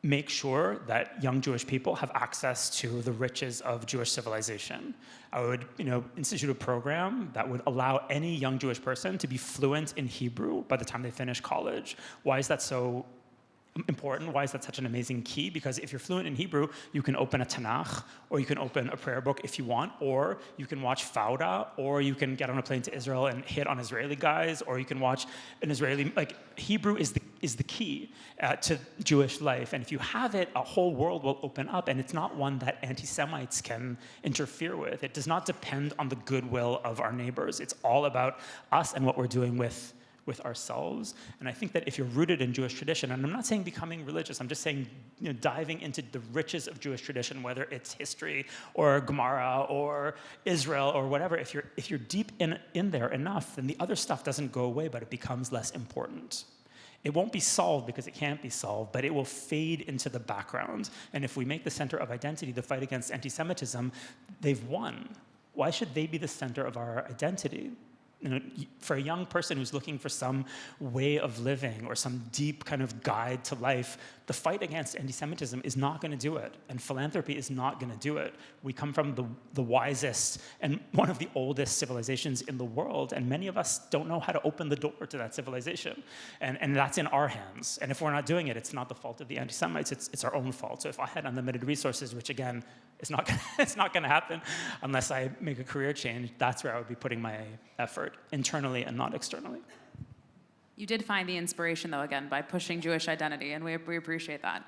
make sure that young Jewish people have access to the riches of Jewish civilization. I would, institute a program that would allow any young Jewish person to be fluent in Hebrew by the time they finish college. Why is that so important? Why is that such an amazing key? Because if you're fluent in Hebrew, you can open a Tanakh, or you can open a prayer book if you want, or you can watch Fauda, or you can get on a plane to Israel and hit on Israeli guys, or you can watch an Israeli, like Hebrew is the key to Jewish life. And if you have it, a whole world will open up, and it's not one that anti-Semites can interfere with. It does not depend on the goodwill of our neighbors. It's all about us and what we're doing with ourselves. And I think that if you're rooted in Jewish tradition, and I'm not saying becoming religious, I'm just saying diving into the riches of Jewish tradition, whether it's history or Gemara or Israel or whatever, if you're deep in there enough, then the other stuff doesn't go away, but it becomes less important. It won't be solved because it can't be solved, but it will fade into the background. And if we make the center of identity the fight against anti-Semitism, they've won. Why should they be the center of our identity? For a young person who's looking for some way of living or some deep kind of guide to life, the fight against anti-Semitism is not going to do it, and philanthropy is not going to do it. We come from the wisest and one of the oldest civilizations in the world, and many of us don't know how to open the door to that civilization, and that's in our hands. And if we're not doing it, it's not the fault of the anti-Semites, it's our own fault. So if I had unlimited resources, which again, it's not going to happen unless I make a career change, that's where I would be putting my effort, internally and not externally. You did find the inspiration, though, again, by pushing Jewish identity, and we appreciate that.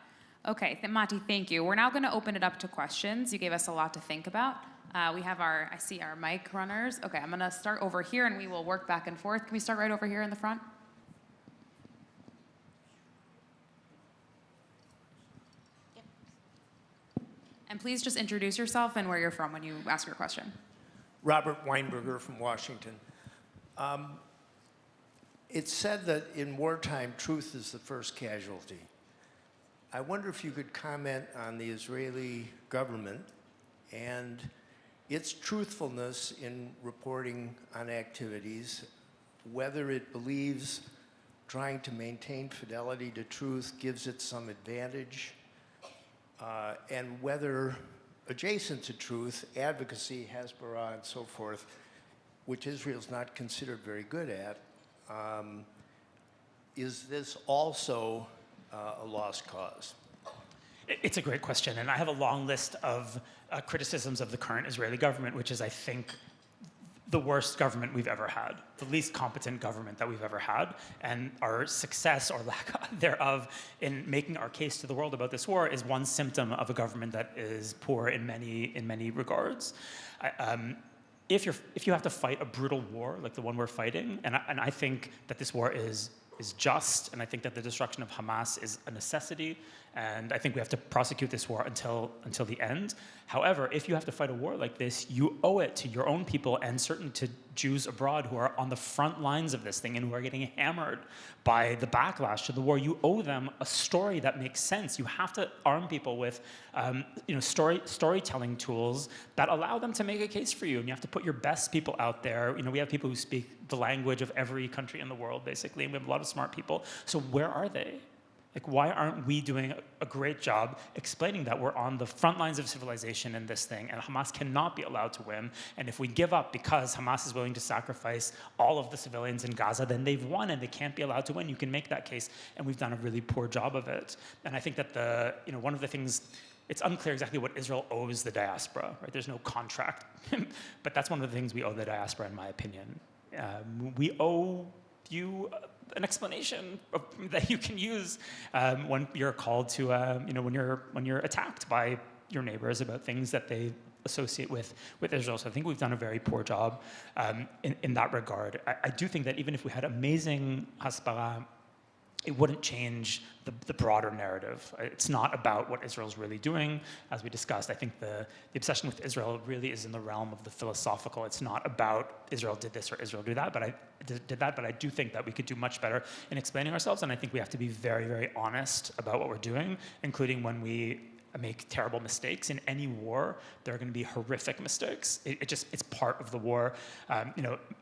Okay, Matti, thank you. We're now going to open it up to questions. You gave us a lot to think about. We have I see our mic runners. Okay, I'm going to start over here, and we will work back and forth. Can we start right over here in the front? And please just introduce yourself and where you're from when you ask your question. Robert Weinberger from Washington. It's said that in wartime, truth is the first casualty. I wonder if you could comment on the Israeli government and its truthfulness in reporting on activities, whether it believes trying to maintain fidelity to truth gives it some advantage, and whether adjacent to truth, advocacy, Hezbollah, and so forth, which Israel's not considered very good at, is this also a lost cause? It's a great question, and I have a long list of criticisms of the current Israeli government, which is, I think, the worst government we've ever had, the least competent government that we've ever had, and our success or lack thereof in making our case to the world about this war is one symptom of a government that is poor in many regards. If you have to fight a brutal war like the one we're fighting, and I think that this war is just, and I think that the destruction of Hamas is a necessity, and I think we have to prosecute this war until the end. However, if you have to fight a war like this, you owe it to your own people and certainly to Jews abroad who are on the front lines of this thing and who are getting hammered by the backlash to the war. You owe them a story that makes sense. You have to arm people with storytelling tools that allow them to make a case for you, and you have to put your best people out there. We have people who speak the language of every country in the world, basically, and we have a lot of smart people. So where are they? Like, why aren't we doing a great job explaining that we're on the front lines of civilization in this thing, and Hamas cannot be allowed to win, and if we give up because Hamas is willing to sacrifice all of the civilians in Gaza, then they've won and they can't be allowed to win. You can make that case, and we've done a really poor job of it. And I think that one of the things, it's unclear exactly what Israel owes the diaspora, right? There's no contract, but that's one of the things we owe the diaspora, in my opinion. We owe you an explanation that you can use when you're called to, when you're attacked by your neighbors about things that they associate with Israel. So I think we've done a very poor job in that regard. I do think that even if we had amazing hasbara, it wouldn't change the broader narrative. It's not about what Israel's really doing. As we discussed, I think the obsession with Israel really is in the realm of the philosophical. It's not about Israel did this or Israel did that, but I do think that we could do much better in explaining ourselves, and I think we have to be very, very honest about what we're doing, including when we make terrible mistakes. In any war, there are going to be horrific mistakes. It's part of the war.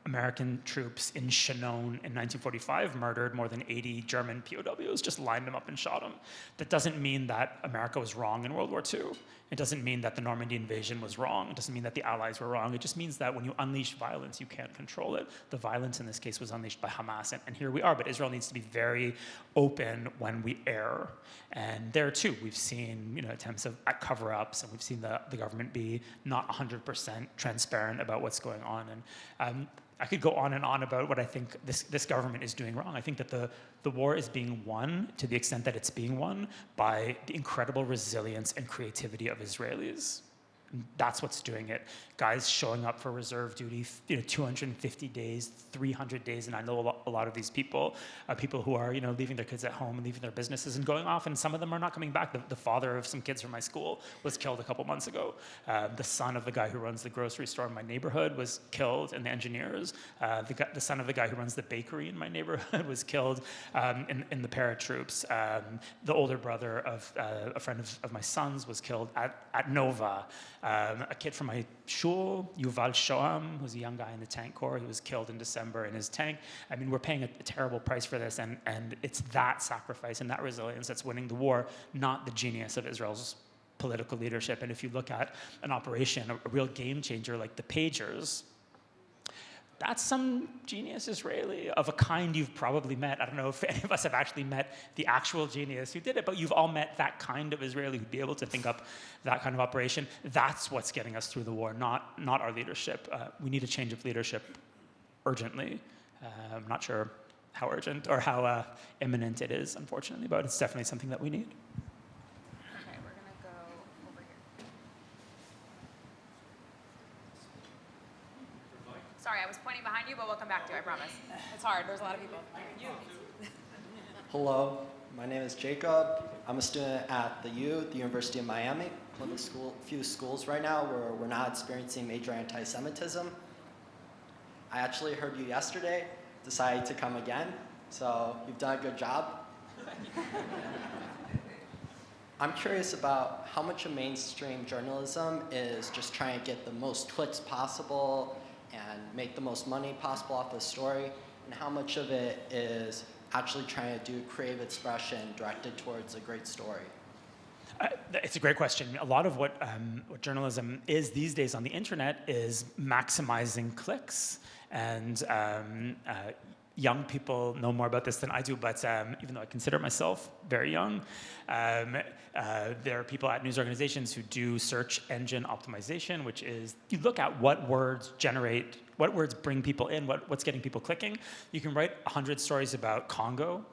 American troops in Chinon in 1945 murdered more than 80 German POWs, just lined them up and shot them. That doesn't mean that America was wrong in World War II. It doesn't mean that the Normandy invasion was wrong. It doesn't mean that the Allies were wrong. It just means that when you unleash violence, you can't control it. The violence in this case was unleashed by Hamas, and here we are. But Israel needs to be very open when we err. And there too, we've seen attempts at cover-ups, and we've seen the government be not 100% transparent about what's going on. And I could go on and on about what I think this government is doing wrong. I think that the war is being won, to the extent that it's being won, by the incredible resilience and creativity of Israelis. And that's what's doing it. Guys showing up for reserve duty, 250 days, 300 days, and I know a lot of these people, people who are, leaving their kids at home and leaving their businesses and going off, and some of them are not coming back. The father of some kids from my school was killed a couple months ago. The son of the guy who runs the grocery store in my neighborhood was killed, and the engineers. The son of the guy who runs the bakery in my neighborhood was killed in the paratroops. The older brother of a friend of my son's was killed at Nova. A kid from my shul, Yuval Shoam, who's a young guy in the tank corps, he was killed in December in his tank. I mean, we're paying a terrible price for this, and it's that sacrifice and that resilience that's winning the war, not the genius of Israel's political leadership. And if you look at an operation, a real game changer like the pagers, that's some genius Israeli of a kind you've probably met. I don't know if any of us have actually met the actual genius who did it, but you've all met that kind of Israeli who'd be able to think up that kind of operation. That's what's getting us through the war, not our leadership. We need a change of leadership urgently. I'm not sure how urgent or how imminent it is, unfortunately, but it's definitely something that we need. Okay, we're going to go over here. Sorry, I was pointing behind you, but we'll come back to you, I promise. It's hard. There's a lot of people. Hello, my name is Jacob. I'm a student at the University of Miami, one of the few schools right now where we're not experiencing major anti-Semitism. I actually heard you yesterday, decided to come again, so you've done a good job. I'm curious about how much of mainstream journalism is just trying to get the most clicks possible and make the most money possible off the story, and how much of it is actually trying to do creative expression directed towards a great story? It's a great question. A lot of what journalism is these days on the internet is maximizing clicks, and young people know more about this than I do, but even though I consider myself very young, there are people at news organizations who do search engine optimization, which is you look at what words bring people in, what's getting people clicking. You can write 100 stories about Congo,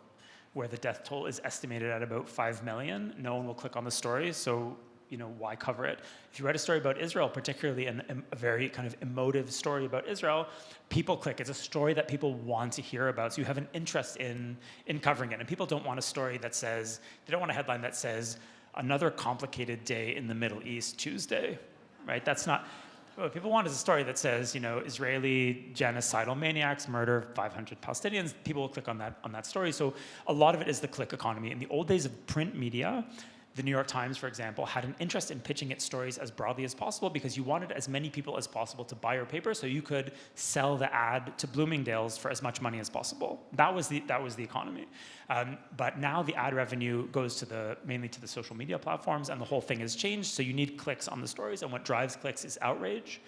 where the death toll is estimated at about 5 million. No one will click on the story, so why cover it? If you write a story about Israel, particularly a very kind of emotive story about Israel, people click. It's a story that people want to hear about, so you have an interest in covering it. And people don't want a story that says, they don't want a headline that says, another complicated day in the Middle East Tuesday, right? That's not, what people want is a story that says, Israeli genocidal maniacs murder 500 Palestinians. People will click on that story. So a lot of it is the click economy. In the old days of print media, the New York Times, for example, had an interest in pitching its stories as broadly as possible because you wanted as many people as possible to buy your paper so you could sell the ad to Bloomingdale's for as much money as possible. That was the economy. But now the ad revenue goes mainly to the social media platforms, and the whole thing has changed. So you need clicks on the stories, and what drives clicks is outrage.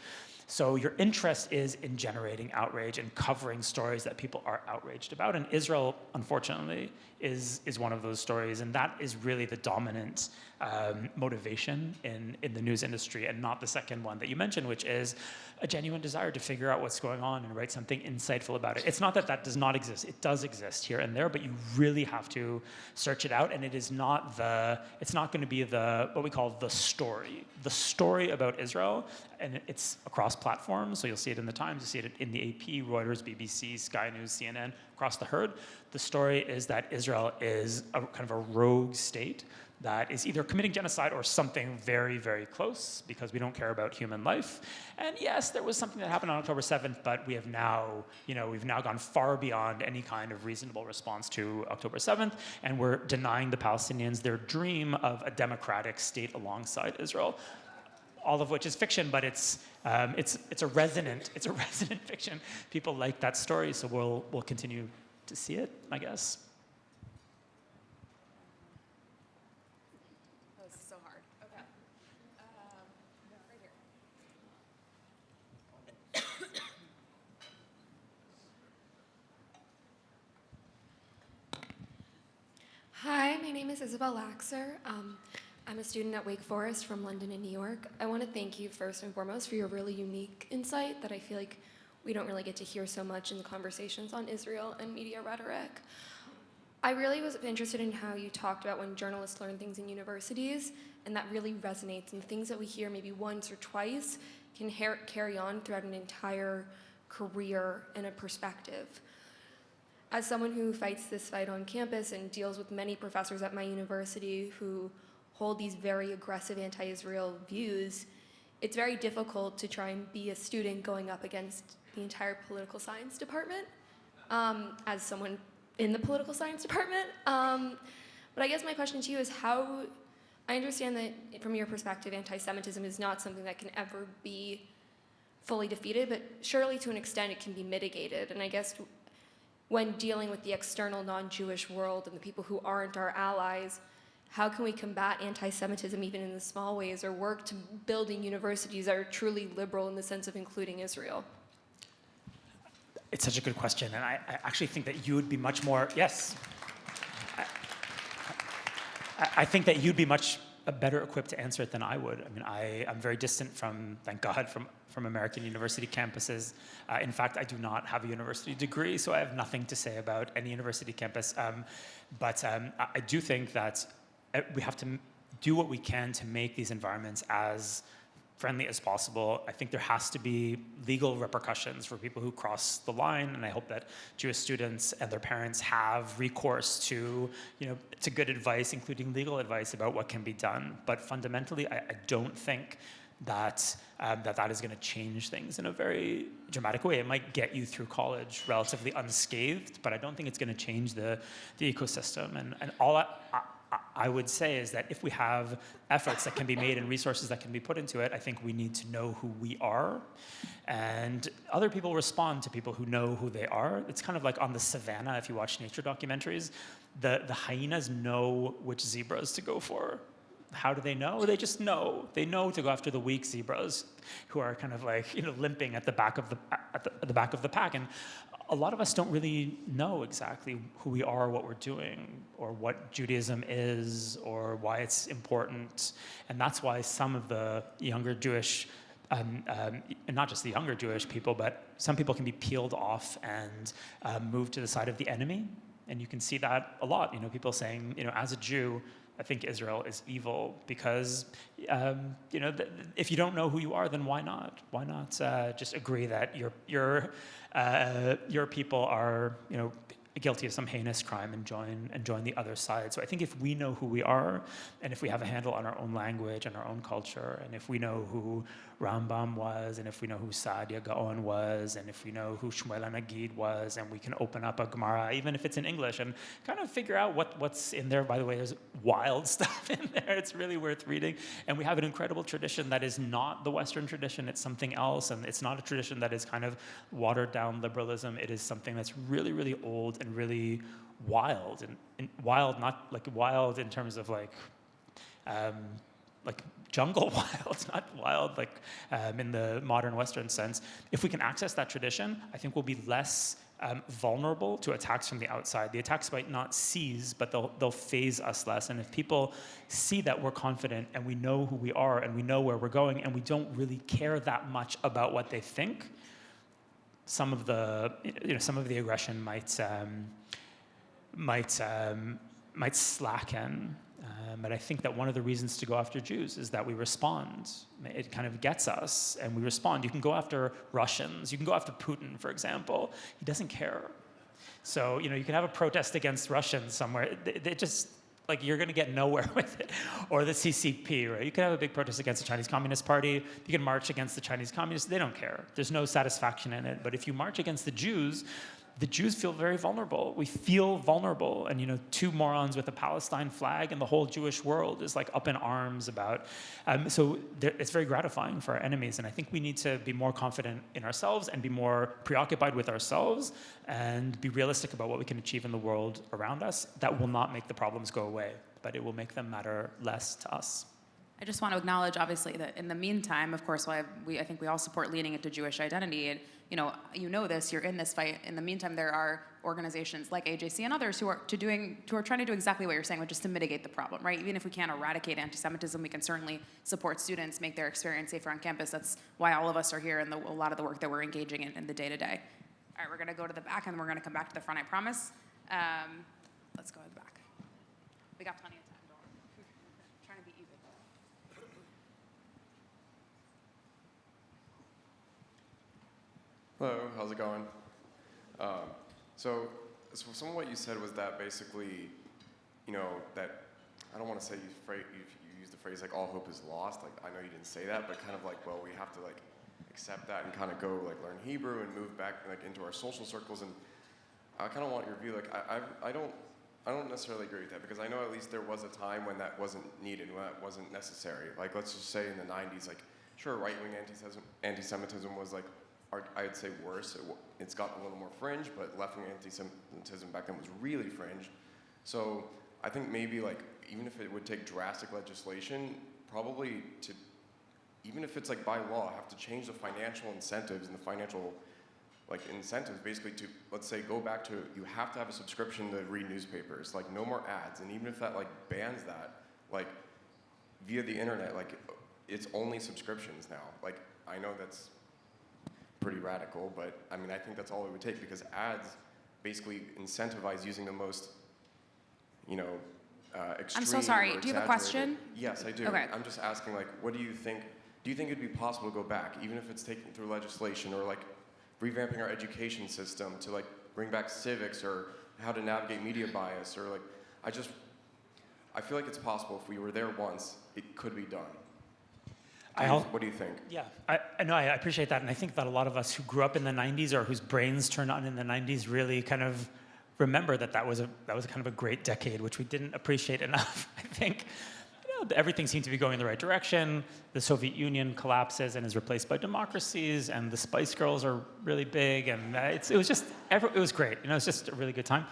So your interest is in generating outrage and covering stories that people are outraged about. And Israel, unfortunately, is one of those stories. And that is really the dominant motivation in the news industry, and not the second one that you mentioned, which is a genuine desire to figure out what's going on and write something insightful about it. It's not that does not exist. It does exist here and there, but you really have to search it out. And it is not it's not going to be what we call the story about Israel. And it's across platforms. So you'll see it in the Times, you see it in the AP, Reuters, BBC, Sky News, CNN, across the herd. The story is that Israel is a kind of a rogue state that is either committing genocide or something very, very close, because we don't care about human life. And yes, there was something that happened on October 7th, but we have now, we've now gone far beyond any kind of reasonable response to October 7th, and we're denying the Palestinians their dream of a democratic state alongside Israel. All of which is fiction, but it's a resonant fiction. People like that story, so we'll continue to see it, I guess. Hi, my name is Isabel Laxer. I'm a student at Wake Forest from London and New York. I want to thank you first and foremost for your really unique insight that I feel like we don't really get to hear so much in the conversations on Israel and media rhetoric. I really was interested in how you talked about when journalists learn things in universities, and that really resonates, and things that we hear maybe once or twice can carry on throughout an entire career and a perspective. As someone who fights this fight on campus and deals with many professors at my university who hold these very aggressive anti-Israel views, it's very difficult to try and be a student going up against the entire political science department, as someone in the political science department. But I guess my question to you is how, I understand that from your perspective, anti-Semitism is not something that can ever be fully defeated, but surely to an extent it can be mitigated. And I guess when dealing with the external non-Jewish world and the people who aren't our allies, how can we combat anti-Semitism even in the small ways, or work to building universities that are truly liberal in the sense of including Israel? It's such a good question, and I actually think that you would be much more, yes. I think that you'd be much better equipped to answer it than I would. I mean, I'm very distant from, thank God, from American university campuses. In fact, I do not have a university degree, so I have nothing to say about any university campus. But I do think that we have to do what we can to make these environments as friendly as possible. I think there has to be legal repercussions for people who cross the line, and I hope that Jewish students and their parents have recourse to, to good advice, including legal advice about what can be done. But fundamentally, I don't think that that is going to change things in a very dramatic way. It might get you through college relatively unscathed, but I don't think it's going to change the ecosystem. And all I would say is that if we have efforts that can be made and resources that can be put into it, I think we need to know who we are. And other people respond to people who know who they are. It's kind of like on the savannah, if you watch nature documentaries, the hyenas know which zebras to go for. How do they know? They just know. They know to go after the weak zebras who are kind of like, limping at the back of the back of the pack. And a lot of us don't really know exactly who we are, what we're doing, or what Judaism is, or why it's important. And that's why some of the younger Jewish, and not just the younger Jewish people, but some people can be peeled off and moved to the side of the enemy. And you can see that a lot. People saying, as a Jew, I think Israel is evil because, if you don't know who you are, then why not? Why not just agree that your people are, guilty of some heinous crime and join the other side? So I think if we know who we are, and if we have a handle on our own language and our own culture, and if we know who Rambam was, and if we know who Saadia Gaon was, and if we know who Shmuel HaNagid was, and we can open up a Gemara, even if it's in English, and kind of figure out what's in there. By the way, there's wild stuff in there. It's really worth reading. And we have an incredible tradition that is not the Western tradition. It's something else, and it's not a tradition that is kind of watered down liberalism. It is something that's really, really old and really wild, and wild, not like wild in terms of like jungle wild, not wild like in the modern Western sense. If we can access that tradition, I think we'll be less vulnerable to attacks from the outside. The attacks might not cease, but they'll phase us less. And if people see that we're confident and we know who we are and we know where we're going and we don't really care that much about what they think, some of the aggression might slacken. But I think that one of the reasons to go after Jews is that we respond. It kind of gets us, and we respond. You can go after Russians. You can go after Putin, for example. He doesn't care. So, you can have a protest against Russians somewhere. They just, like, you're going to get nowhere with it. Or the CCP, right? You can have a big protest against the Chinese Communist Party. You can march against the Chinese Communists. They don't care. There's no satisfaction in it. But if you march against the Jews feel very vulnerable. We feel vulnerable. And, two morons with a Palestine flag and the whole Jewish world is like up in arms about. So it's very gratifying for our enemies. And I think we need to be more confident in ourselves and be more preoccupied with ourselves and be realistic about what we can achieve in the world around us. That will not make the problems go away, but it will make them matter less to us. I just want to acknowledge, obviously, that in the meantime, of course, I think we all support leaning into Jewish identity. And, you know this. You're in this fight. In the meantime, there are organizations like AJC and others who are trying to do exactly what you're saying, which is to mitigate the problem, right? Even if we can't eradicate anti-Semitism, we can certainly support students, make their experience safer on campus. That's why all of us are here, and a lot of the work that we're engaging in the day-to-day. All right, we're going to go to the back, and we're going to come back to the front. I promise. Let's go to the back. We got plenty of time. Don't worry. I'm trying to be even. Hello, how's it going? So some of what you said was that basically, that I don't want to say you used the phrase like all hope is lost. Like, I know you didn't say that, but kind of like, well, we have to like accept that and kind of go like learn Hebrew and move back like into our social circles. And I kind of want your view. Like, I don't necessarily agree with that, because I know at least there was a time when that wasn't needed, when that wasn't necessary. Like, let's just say in the 90s, like, sure, right-wing anti-Semitism was like, I'd say worse. It's gotten a little more fringe, but left-wing anti-Semitism back then was really fringe. So I think maybe like, even if it would take drastic legislation, probably to, even if it's like by law, have to change the financial incentives and the financial like incentives basically to, let's say, go back to, you have to have a subscription to read newspapers, like no more ads. And even if that like bans that, like via the internet, like it's only subscriptions now. Like, I know that's pretty radical, but I mean, I think that's all it would take, because ads basically incentivize using the most, extreme. I'm so sorry. or Do you have a exaggerated- question? Yes, I do. Okay. I'm just asking, like, what do you think? Do you think it'd be possible to go back, even if it's taken through legislation, or like revamping our education system to like bring back civics, or how to navigate media bias, or like, I feel like it's possible. If we were there once, it could be done. What do you think? Yeah, I appreciate that. And I think that a lot of us who grew up in the 90s or whose brains turned on in the 90s really kind of remember that was kind of a great decade, which we didn't appreciate enough. I think everything seemed to be going in the right direction. The Soviet Union collapses and is replaced by democracies, and the Spice Girls are really big, and it was great. It was just a really good time.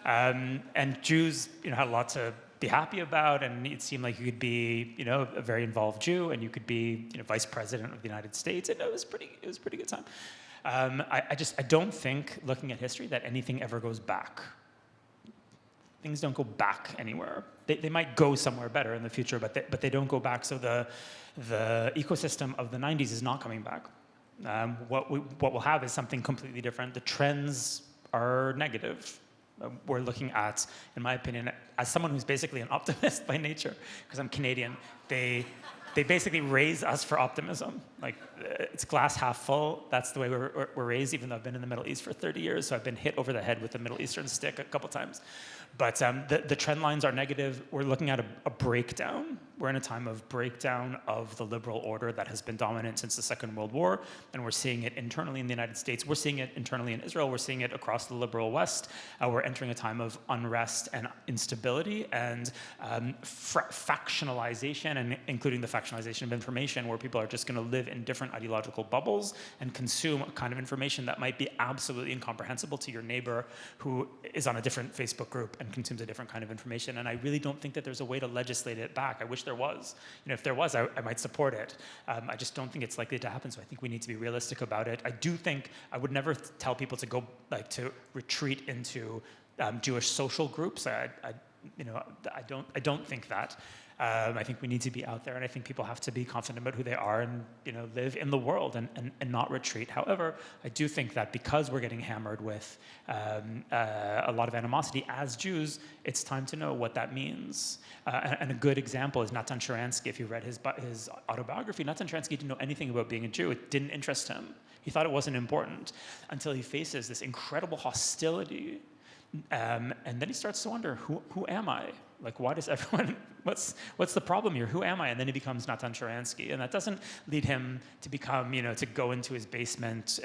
And Jews, had a lot to be happy about, and it seemed like you could be, a very involved Jew, and you could be, vice president of the United States, and it was a pretty good time. I don't think, looking at history, that anything ever goes back. Things don't go back anywhere. They might go somewhere better in the future, but they don't go back. So the ecosystem of the 90s is not coming back. What we'll have is something completely different. The trends are negative. We're looking at, in my opinion, as someone who's basically an optimist by nature, because I'm Canadian, they basically raise us for optimism. Like, it's glass half full. That's the way we're raised, even though I've been in the Middle East for 30 years, so I've been hit over the head with a Middle Eastern stick a couple times. But the trend lines are negative. We're looking at a breakdown. We're in a time of breakdown of the liberal order that has been dominant since the Second World War, and we're seeing it internally in the United States. We're seeing it internally in Israel. We're seeing it across the liberal West. We're entering a time of unrest and instability and factionalization, and including the factionalization of information, where people are just going to live in different ideological bubbles and consume a kind of information that might be absolutely incomprehensible to your neighbor who is on a different Facebook group and consumes a different kind of information. And I really don't think that there's a way to legislate it back. I wish there was. If there was, I might support it. I just don't think it's likely to happen, so I think we need to be realistic about it. I do think I would never tell people to go, to retreat into Jewish social groups. I don't think that. I think we need to be out there, and I think people have to be confident about who they are and live in the world and not retreat. However, I do think that because we're getting hammered with a lot of animosity as Jews, it's time to know what that means. And a good example is Natan Sharansky. If you read his autobiography, Natan Sharansky didn't know anything about being a Jew. It didn't interest him. He thought it wasn't important until he faces this incredible hostility. And then he starts to wonder, who am I? Like, why does everyone, what's the problem here? Who am I? And then he becomes Natan Sharansky. And that doesn't lead him to become, to go into his basement,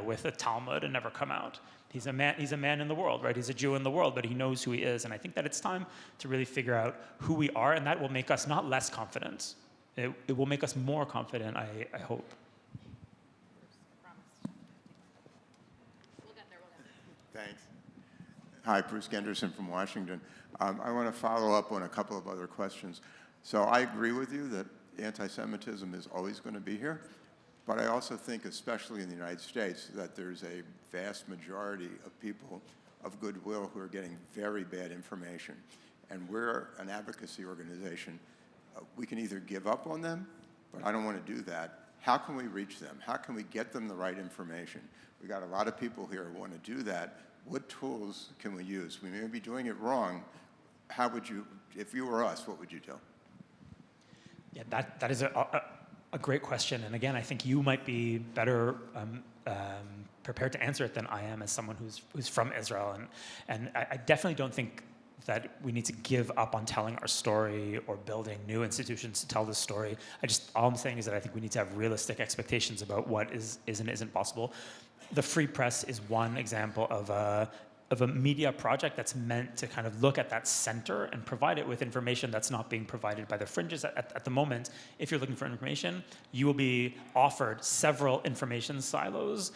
with a Talmud and never come out. He's a man in the world, right? He's a Jew in the world, but he knows who he is. And I think that it's time to really figure out who we are, and that will make us not less confident. It will make us more confident, I hope. Thanks. Hi, Bruce Genderson from Washington. I want to follow up on a couple of other questions. So I agree with you that anti-Semitism is always going to be here, but I also think, especially in the United States, that there's a vast majority of people of goodwill who are getting very bad information. And we're an advocacy organization. We can either give up on them, but I don't want to do that. How can we reach them? How can we get them the right information? We got a lot of people here who want to do that. What tools can we use? We may be doing it wrong. How would you, if you were us, what would you do? Yeah, that is a great question. And again, I think you might be better prepared to answer it than I am as someone who's from Israel. And I definitely don't think that we need to give up on telling our story or building new institutions to tell this story. All I'm saying is that I think we need to have realistic expectations about what is and isn't possible. The Free Press is one example of a media project that's meant to kind of look at that center and provide it with information that's not being provided by the fringes. At the moment, if you're looking for information, you will be offered several information silos,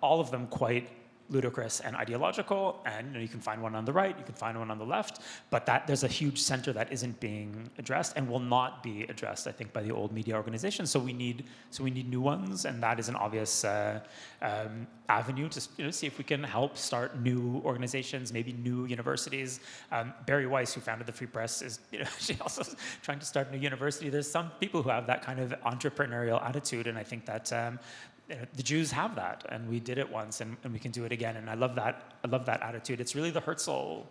all of them quite ludicrous and ideological, and you can find one on the right, you can find one on the left, but there's a huge center that isn't being addressed and will not be addressed, I think, by the old media organizations. So we need new ones, and that is an obvious avenue to see if we can help start new organizations, maybe new universities. Barry Weiss, who founded the Free Press, is she also trying to start a new university. There's some people who have that kind of entrepreneurial attitude, and I think that the Jews have that, and we did it once, and we can do it again. And I love that attitude. It's really the Herzl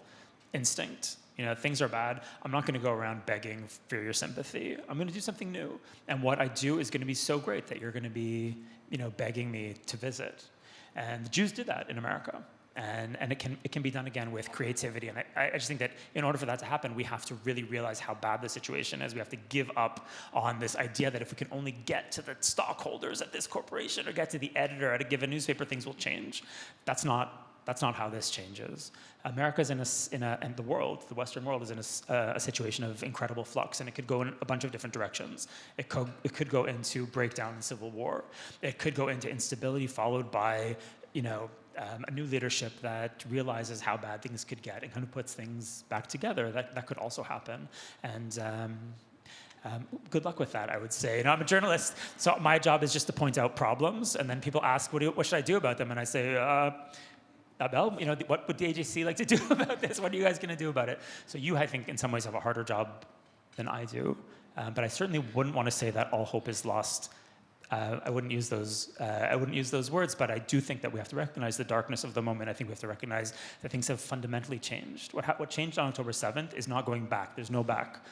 instinct. Things are bad. I'm not going to go around begging for your sympathy. I'm going to do something new. And what I do is going to be so great that you're going to be, begging me to visit. And the Jews did that in America. And it can be done again with creativity. And I just think that in order for that to happen, we have to really realize how bad the situation is. We have to give up on this idea that if we can only get to the stockholders at this corporation or get to the editor at a given newspaper, things will change. That's not how this changes. America's and the world, the Western world, is in a situation of incredible flux, and it could go in a bunch of different directions. It could go into breakdown and civil war. It could go into instability followed by, a new leadership that realizes how bad things could get and kind of puts things back together. That could also happen. And good luck with that, I would say. I'm a journalist, so my job is just to point out problems, and then people ask, what should I do about them? And I say, Belle, what would the AJC like to do about this? What are you guys going to do about it? So you, I think, in some ways have a harder job than I do. But I certainly wouldn't want to say that all hope is lost. I wouldn't use those words, but I do think that we have to recognize the darkness of the moment. I think we have to recognize that things have fundamentally changed. What changed on October 7th is not going back. There's no back.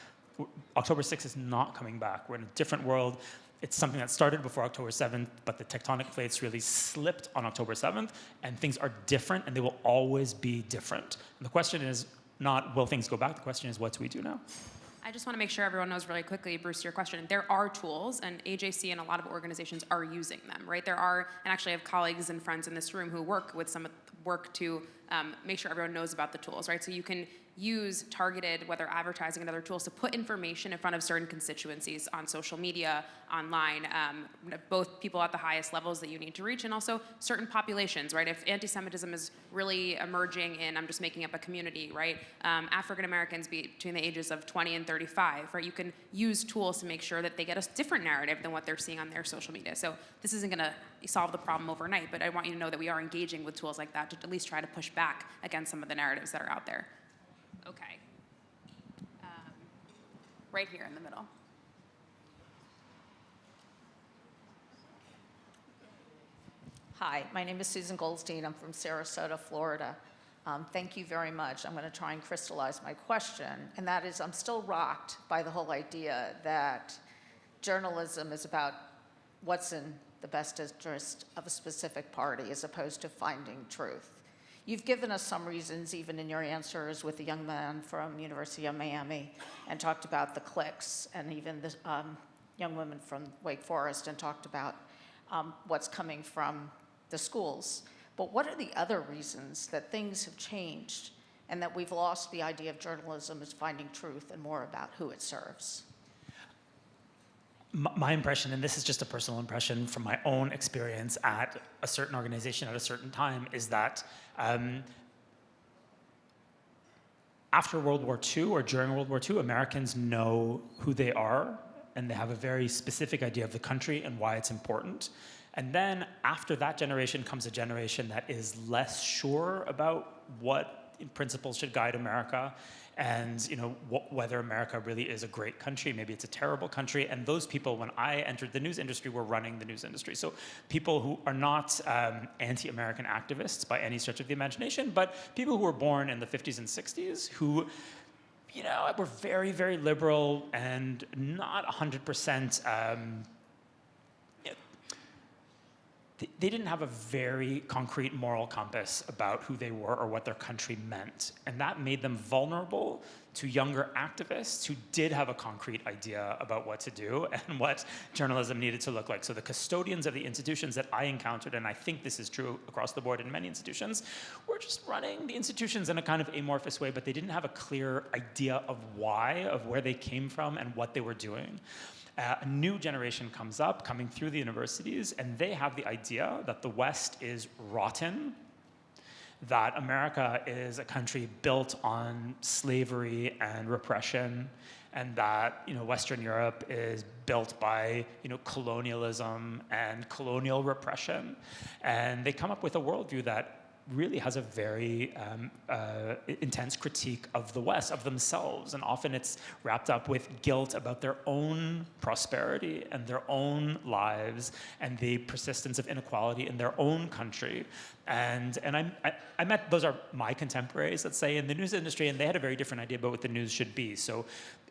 October 6th is not coming back. We're in a different world. It's something that started before October 7th, but the tectonic plates really slipped on October 7th, and things are different, and they will always be different. And the question is not, will things go back? The question is, what do we do now? I just want to make sure everyone knows really quickly, Bruce, your question. There are tools, and AJC and a lot of organizations are using them, right? There are, and actually I have colleagues and friends in this room who work to make sure everyone knows about the tools, right? So you can use targeted, whether advertising and other tools, to put information in front of certain constituencies on social media, online, both people at the highest levels that you need to reach, and also certain populations, right? If anti-Semitism is really emerging in, I'm just making up a community, right? African Americans between the ages of 20 and 35, right? You can use tools to make sure that they get a different narrative than what they're seeing on their social media. So this isn't gonna solve the problem overnight, but I want you to know that we are engaging with tools like that to at least try to push back against some of the narratives that are out there. Okay. right here in the middle. Hi, my name is Susan Goldstein. I'm from Sarasota, Florida. Thank you very much. I'm going to try and crystallize my question, and that is I'm still rocked by the whole idea that journalism is about what's in the best interest of a specific party as opposed to finding truth. You've given us some reasons, even in your answers with the young man from University of Miami, and talked about the cliques, and even the young woman from Wake Forest, and talked about what's coming from the schools. But what are the other reasons that things have changed and that we've lost the idea of journalism as finding truth and more about who it serves? My impression, and this is just a personal impression from my own experience at a certain organization at a certain time, is that after World War II or during World War II, Americans know who they are, and they have a very specific idea of the country and why it's important. And then after that generation comes a generation that is less sure about what principles should guide America, and whether America really is a great country, maybe it's a terrible country. And those people, when I entered the news industry, were running the news industry. So people who are not anti-American activists by any stretch of the imagination, but people who were born in the 50s and 60s who were very, very liberal and not 100%. They didn't have a very concrete moral compass about who they were or what their country meant. And that made them vulnerable to younger activists who did have a concrete idea about what to do and what journalism needed to look like. So the custodians of the institutions that I encountered, and I think this is true across the board in many institutions, were just running the institutions in a kind of amorphous way, but they didn't have a clear idea of why, of where they came from and what they were doing. A new generation comes up, coming through the universities, and they have the idea that the West is rotten, that America is a country built on slavery and repression, and that Western Europe is built by colonialism and colonial repression. And they come up with a worldview that really has a very intense critique of the West, of themselves, and often it's wrapped up with guilt about their own prosperity and their own lives and the persistence of inequality in their own country. And I met, those are my contemporaries, let's say, in the news industry, and they had a very different idea about what the news should be. So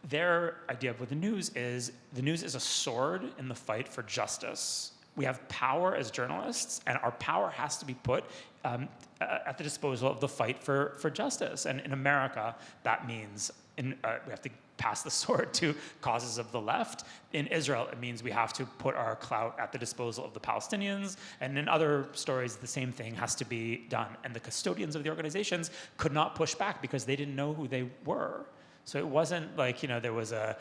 their idea of what the news is a sword in the fight for justice. We have power as journalists, and our power has to be put at the disposal of the fight for justice. And in America, that means we have to pass the sword to causes of the left. In Israel, it means we have to put our clout at the disposal of the Palestinians. And in other stories, the same thing has to be done. And the custodians of the organizations could not push back because they didn't know who they were. So it wasn't like there was a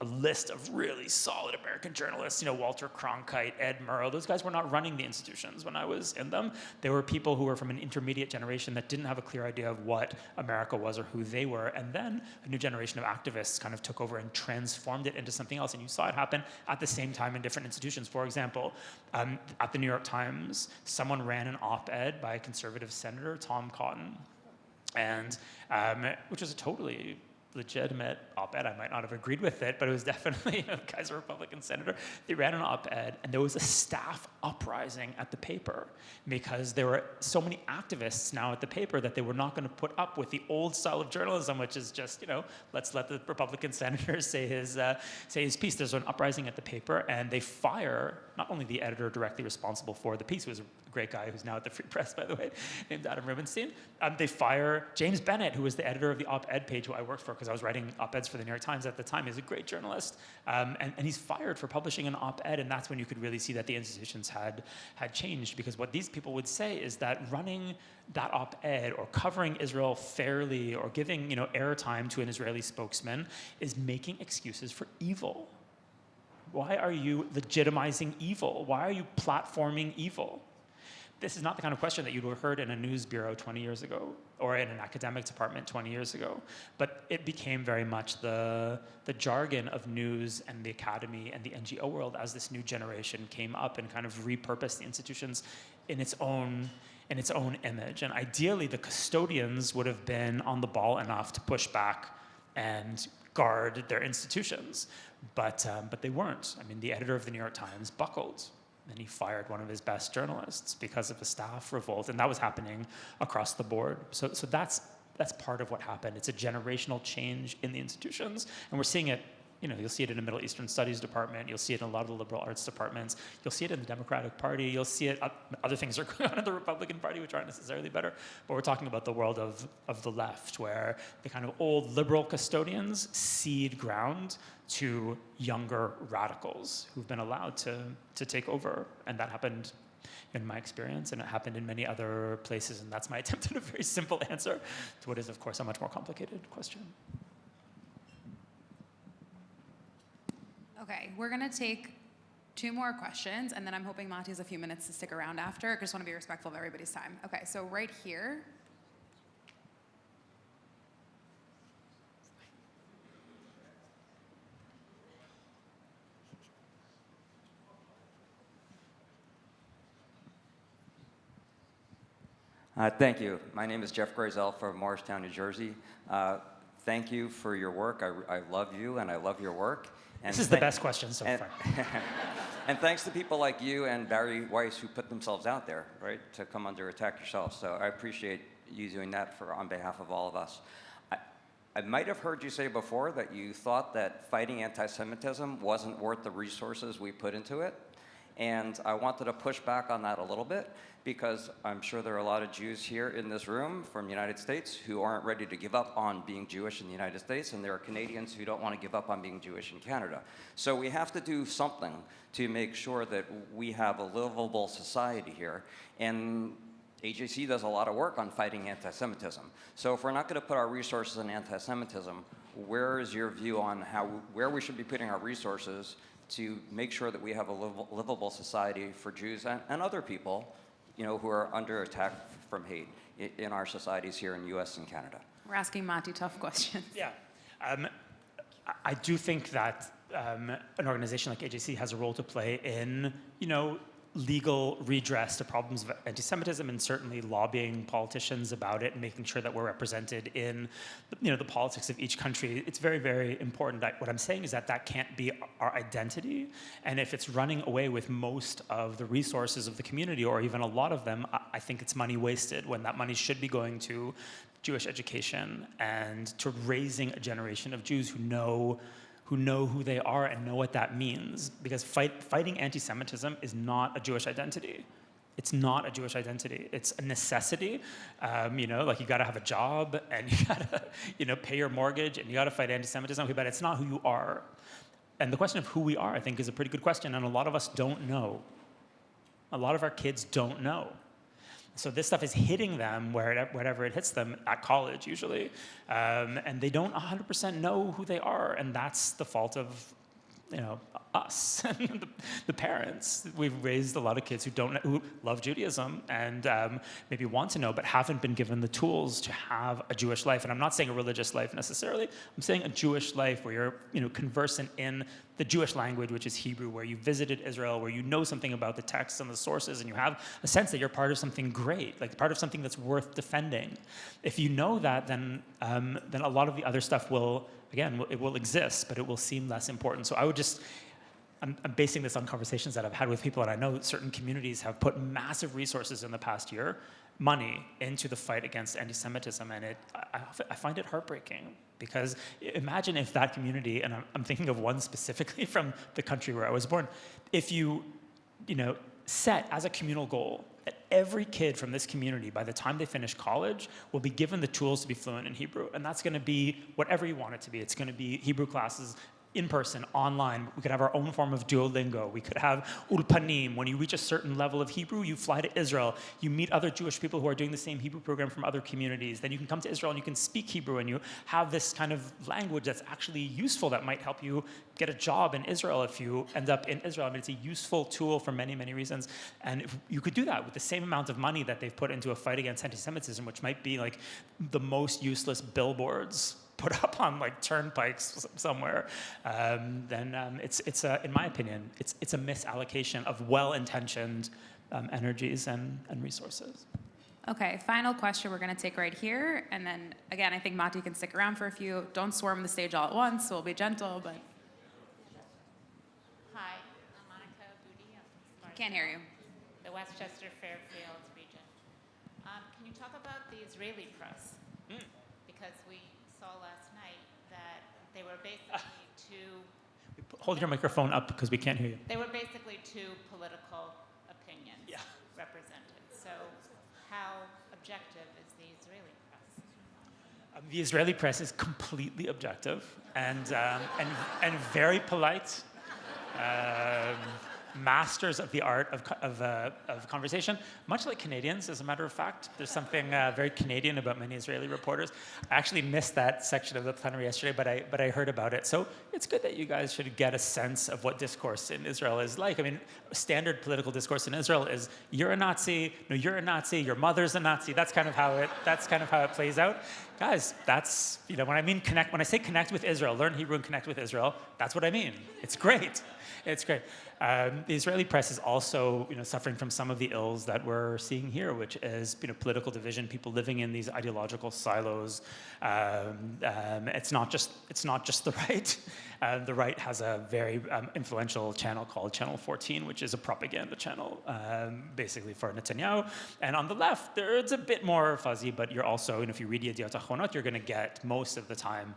list of really solid American journalists, Walter Cronkite, Ed Murrow. Those guys were not running the institutions when I was in them. They were people who were from an intermediate generation that didn't have a clear idea of what America was or who they were. And then a new generation of activists kind of took over and transformed it into something else. And you saw it happen at the same time in different institutions. For example, at the New York Times, someone ran an op-ed by a conservative senator, Tom Cotton, and which was a totally legitimate op-ed. I might not have agreed with it, but it was definitely, the guy's a Republican senator. They ran an op-ed, and there was a staff uprising at the paper because there were so many activists now at the paper that they were not going to put up with the old style of journalism, which is just, let's let the Republican senator say his piece. There's an uprising at the paper, and they fire not only the editor directly responsible for the piece, who was a great guy who's now at the Free Press, by the way, named Adam Rubenstein. They fire James Bennett, who was the editor of the op-ed page who I worked for, because I was writing op-eds for the New York Times at the time. He's a great journalist, and he's fired for publishing an op-ed, and that's when you could really see that the institutions had changed, because what these people would say is that running that op-ed or covering Israel fairly or giving airtime to an Israeli spokesman is making excuses for evil. Why are you legitimizing evil? Why are you platforming evil? This is not the kind of question that you'd have heard in a news bureau 20 years ago or in an academic department 20 years ago. But it became very much the jargon of news and the academy and the NGO world as this new generation came up and kind of repurposed the institutions in its own image. And ideally, the custodians would have been on the ball enough to push back and guard their institutions. But they weren't. I mean, the editor of the New York Times buckled, and he fired one of his best journalists because of a staff revolt, and that was happening across the board. So that's part of what happened. It's a generational change in the institutions, and we're seeing it. You'll see it in the Middle Eastern Studies department. You'll see it in a lot of the liberal arts departments. You'll see it in the Democratic Party. You'll see it. Other things are going on in the Republican Party, which aren't necessarily better. But we're talking about the world of the left, where the kind of old liberal custodians cede ground to younger radicals who've been allowed to take over. And that happened in my experience, and it happened in many other places. And that's my attempt at a very simple answer to what is, of course, a much more complicated question. Okay, we're gonna take 2 more questions, and then I'm hoping Matti has a few minutes to stick around after. I just wanna be respectful of everybody's time. Okay, so right here. Thank you. My name is Jeff Grazel from Morristown, New Jersey. Thank you for your work. I love you, and I love your work. And this is the best question so far. And thanks to people like you and Barry Weiss who put themselves out there, right, to come under attack yourself. So I appreciate you doing that on behalf of all of us. I might have heard you say before that you thought that fighting anti-Semitism wasn't worth the resources we put into it. And I wanted to push back on that a little bit, because I'm sure there are a lot of Jews here in this room from the United States who aren't ready to give up on being Jewish in the United States, and there are Canadians who don't want to give up on being Jewish in Canada. So we have to do something to make sure that we have a livable society here. And AJC does a lot of work on fighting anti-Semitism. So if we're not going to put our resources in anti-Semitism, where is your view on where we should be putting our resources to make sure that we have a livable society for Jews and other people, who are under attack from hate in our societies here in the U.S. and Canada? We're asking Matti tough questions. Yeah. I do think that an organization like AJC has a role to play in, legal redress to problems of anti-Semitism, and certainly lobbying politicians about it and making sure that we're represented in, the politics of each country. It's very, very important. What I'm saying is that can't be our identity. And if it's running away with most of the resources of the community, or even a lot of them, I think it's money wasted, when that money should be going to Jewish education and to raising a generation of Jews who know who they are and know what that means. Because fighting anti-Semitism is not a Jewish identity. It's not a Jewish identity. It's a necessity. Like you gotta have a job, and you gotta, pay your mortgage, and you gotta fight anti-Semitism, but it's not who you are. And the question of who we are, I think, is a pretty good question, and a lot of us don't know. A lot of our kids don't know. So this stuff is hitting them wherever it hits them, at college usually, and they don't 100% know who they are, and that's the fault of, us, the parents. We've raised a lot of kids who love Judaism and maybe want to know, but haven't been given the tools to have a Jewish life. And I'm not saying a religious life necessarily. I'm saying a Jewish life where you're, conversant in the Jewish language, which is Hebrew, where you visited Israel, where you know something about the texts and the sources, and you have a sense that you're part of something great, like part of something that's worth defending. If you know that, then a lot of the other stuff will exist, but it will seem less important. So I'm basing this on conversations that I've had with people, and I know certain communities have put massive resources in the past year, money, into the fight against anti-Semitism, and I find it heartbreaking. Because imagine if that community, and I'm thinking of one specifically from the country where I was born, if you set as a communal goal that every kid from this community, by the time they finish college, will be given the tools to be fluent in Hebrew. And that's going to be whatever you want it to be. It's going to be Hebrew classes in person, online. We could have our own form of Duolingo. We could have Ulpanim. When you reach a certain level of Hebrew, you fly to Israel. You meet other Jewish people who are doing the same Hebrew program from other communities. Then you can come to Israel and you can speak Hebrew, and you have this kind of language that's actually useful, that might help you get a job in Israel if you end up in Israel. I mean, it's a useful tool for many, many reasons. And if you could do that with the same amount of money that they've put into a fight against anti-Semitism, which might be like the most useless billboards put up on like turnpikes somewhere, then it's in my opinion, it's a misallocation of well-intentioned energies and resources. Okay, final question we're going to take right here. And then, again, I think Matti can stick around for a few. Don't swarm the stage all at once, so we'll be gentle, but... Hi, I'm Monica Budi. I'm from Can't hear you. the Westchester Fairfield region. Can you talk about the Israeli press? Because we saw last night that they were basically two... Hold your microphone up because we can't hear you. They were basically two political opinions represented. So how objective is the Israeli press? The Israeli press is completely objective and very polite. Masters of the art of conversation, much like Canadians, as a matter of fact. There's something very Canadian about many Israeli reporters. I actually missed that section of the plenary yesterday, but I heard about it. So it's good that you guys should get a sense of what discourse in Israel is like. I mean, standard political discourse in Israel is you're a Nazi, no, you're a Nazi, your mother's a Nazi. That's kind of how it plays out. Guys, that's, when I say connect with Israel, learn Hebrew and connect with Israel, that's what I mean. It's great. It's great. The Israeli press is also, suffering from some of the ills that we're seeing here, which is, political division, people living in these ideological silos. It's not just the right. The right has a very influential channel called Channel 14, which is a propaganda channel, basically for Netanyahu. And on the left, it's a bit more fuzzy, but you're also, if you read Yediot Achronot, you're going to get most of the time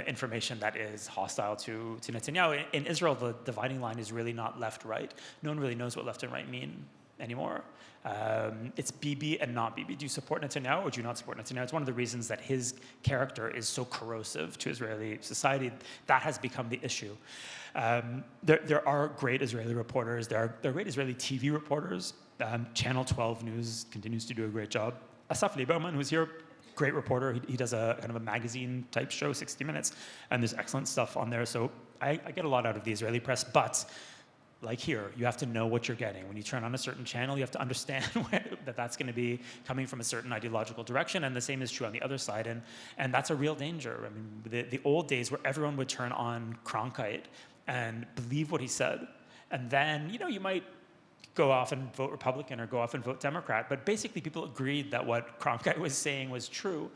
information that is hostile to Netanyahu. In Israel, the dividing line is really not left-right. No one really knows what left and right mean anymore. It's Bibi and not Bibi. Do you support Netanyahu or do you not support Netanyahu? It's one of the reasons that his character is so corrosive to Israeli society. That has become the issue. There are great Israeli reporters. There are great Israeli TV reporters. Channel 12 News continues to do a great job. Asaf Lieberman, who's here, great reporter. He does a kind of a magazine-type show, 60 Minutes, and there's excellent stuff on there. So I get a lot out of the Israeli press, but like here, you have to know what you're getting. When you turn on a certain channel, you have to understand that that's going to be coming from a certain ideological direction, and the same is true on the other side, and that's a real danger. I mean, the old days where everyone would turn on Cronkite and believe what he said, and then, you might go off and vote Republican or go off and vote Democrat, but basically people agreed that what Cronkite was saying was true.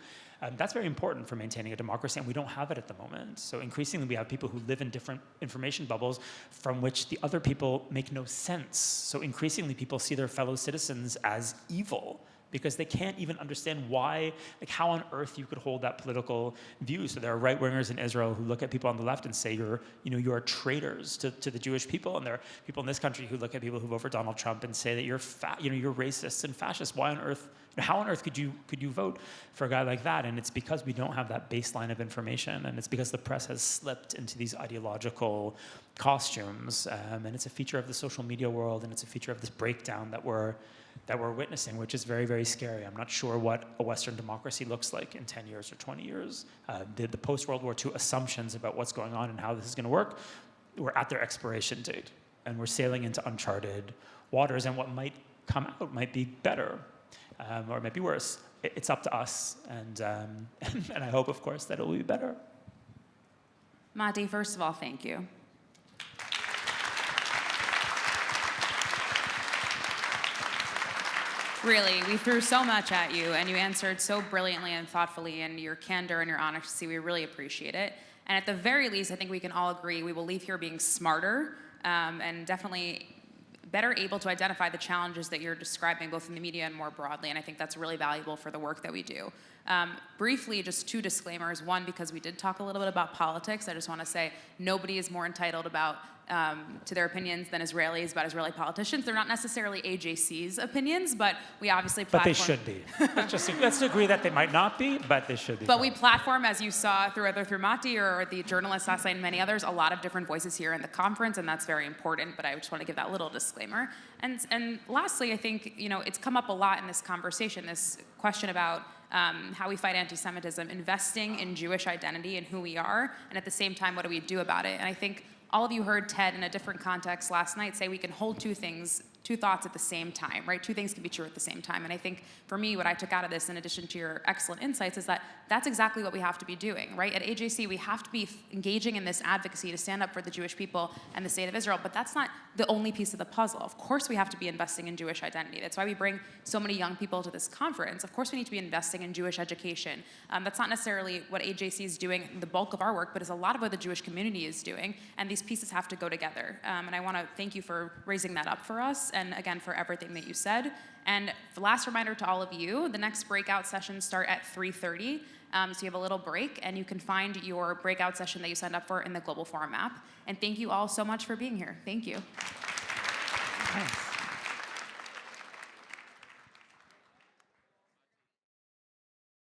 That's very important for maintaining a democracy, and we don't have it at the moment. So increasingly, we have people who live in different information bubbles from which the other people make no sense. So increasingly, people see their fellow citizens as evil because they can't even understand why, how on earth you could hold that political view. So there are right-wingers in Israel who look at people on the left and say you're traitors to the Jewish people, and there are people in this country who look at people who vote for Donald Trump and say that you're racists and fascists. Why on earth? How on earth could you vote for a guy like that? And it's because we don't have that baseline of information, and it's because the press has slipped into these ideological costumes, and it's a feature of the social media world, and it's a feature of this breakdown that we're witnessing, which is very, very scary. I'm not sure what a Western democracy looks like in 10 years or 20 years. The post-World War II assumptions about what's going on and how this is going to work, we're at their expiration date, and we're sailing into uncharted waters, and what might come out might be better. Or it might be worse. It's up to us, and I hope, of course, that it will be better. Matti, first of all, thank you. Really, we threw so much at you, and you answered so brilliantly and thoughtfully, and your candor and your honesty, we really appreciate it. And at the very least, I think we can all agree we will leave here being smarter and definitely better able to identify the challenges that you're describing, both in the media and more broadly, and I think that's really valuable for the work that we do. Briefly, just two disclaimers. One, because we did talk a little bit about politics, I just want to say nobody is more entitled to their opinions than Israelis about Israeli politicians. They're not necessarily AJC's opinions, but we obviously platform. But they should be. Let's agree that they might not be, but they should be. But we platform, as you saw, either through Matti or the journalists last night and many others, a lot of different voices here in the conference, and that's very important, but I just want to give that little disclaimer. And lastly, I think, it's come up a lot in this conversation, this question about how we fight anti-Semitism, investing in Jewish identity and who we are, and at the same time, what do we do about it? And I think all of you heard Ted in a different context last night say we can hold two things two thoughts at the same time, right? Two things can be true at the same time. And I think for me, what I took out of this, in addition to your excellent insights, is that that's exactly what we have to be doing, right? At AJC, we have to be engaging in this advocacy to stand up for the Jewish people and the state of Israel, but that's not the only piece of the puzzle. Of course, we have to be investing in Jewish identity. That's why we bring so many young people to this conference. Of course, we need to be investing in Jewish education. That's not necessarily what AJC is doing, the bulk of our work, but it's a lot of what the Jewish community is doing, and these pieces have to go together. And I want to thank you for raising that up for us, and again, for everything that you said. And the last reminder to all of you, the next breakout sessions start at 3:30. So you have a little break, and you can find your breakout session that you signed up for in the Global Forum app. And thank you all so much for being here. Thank you. Thanks.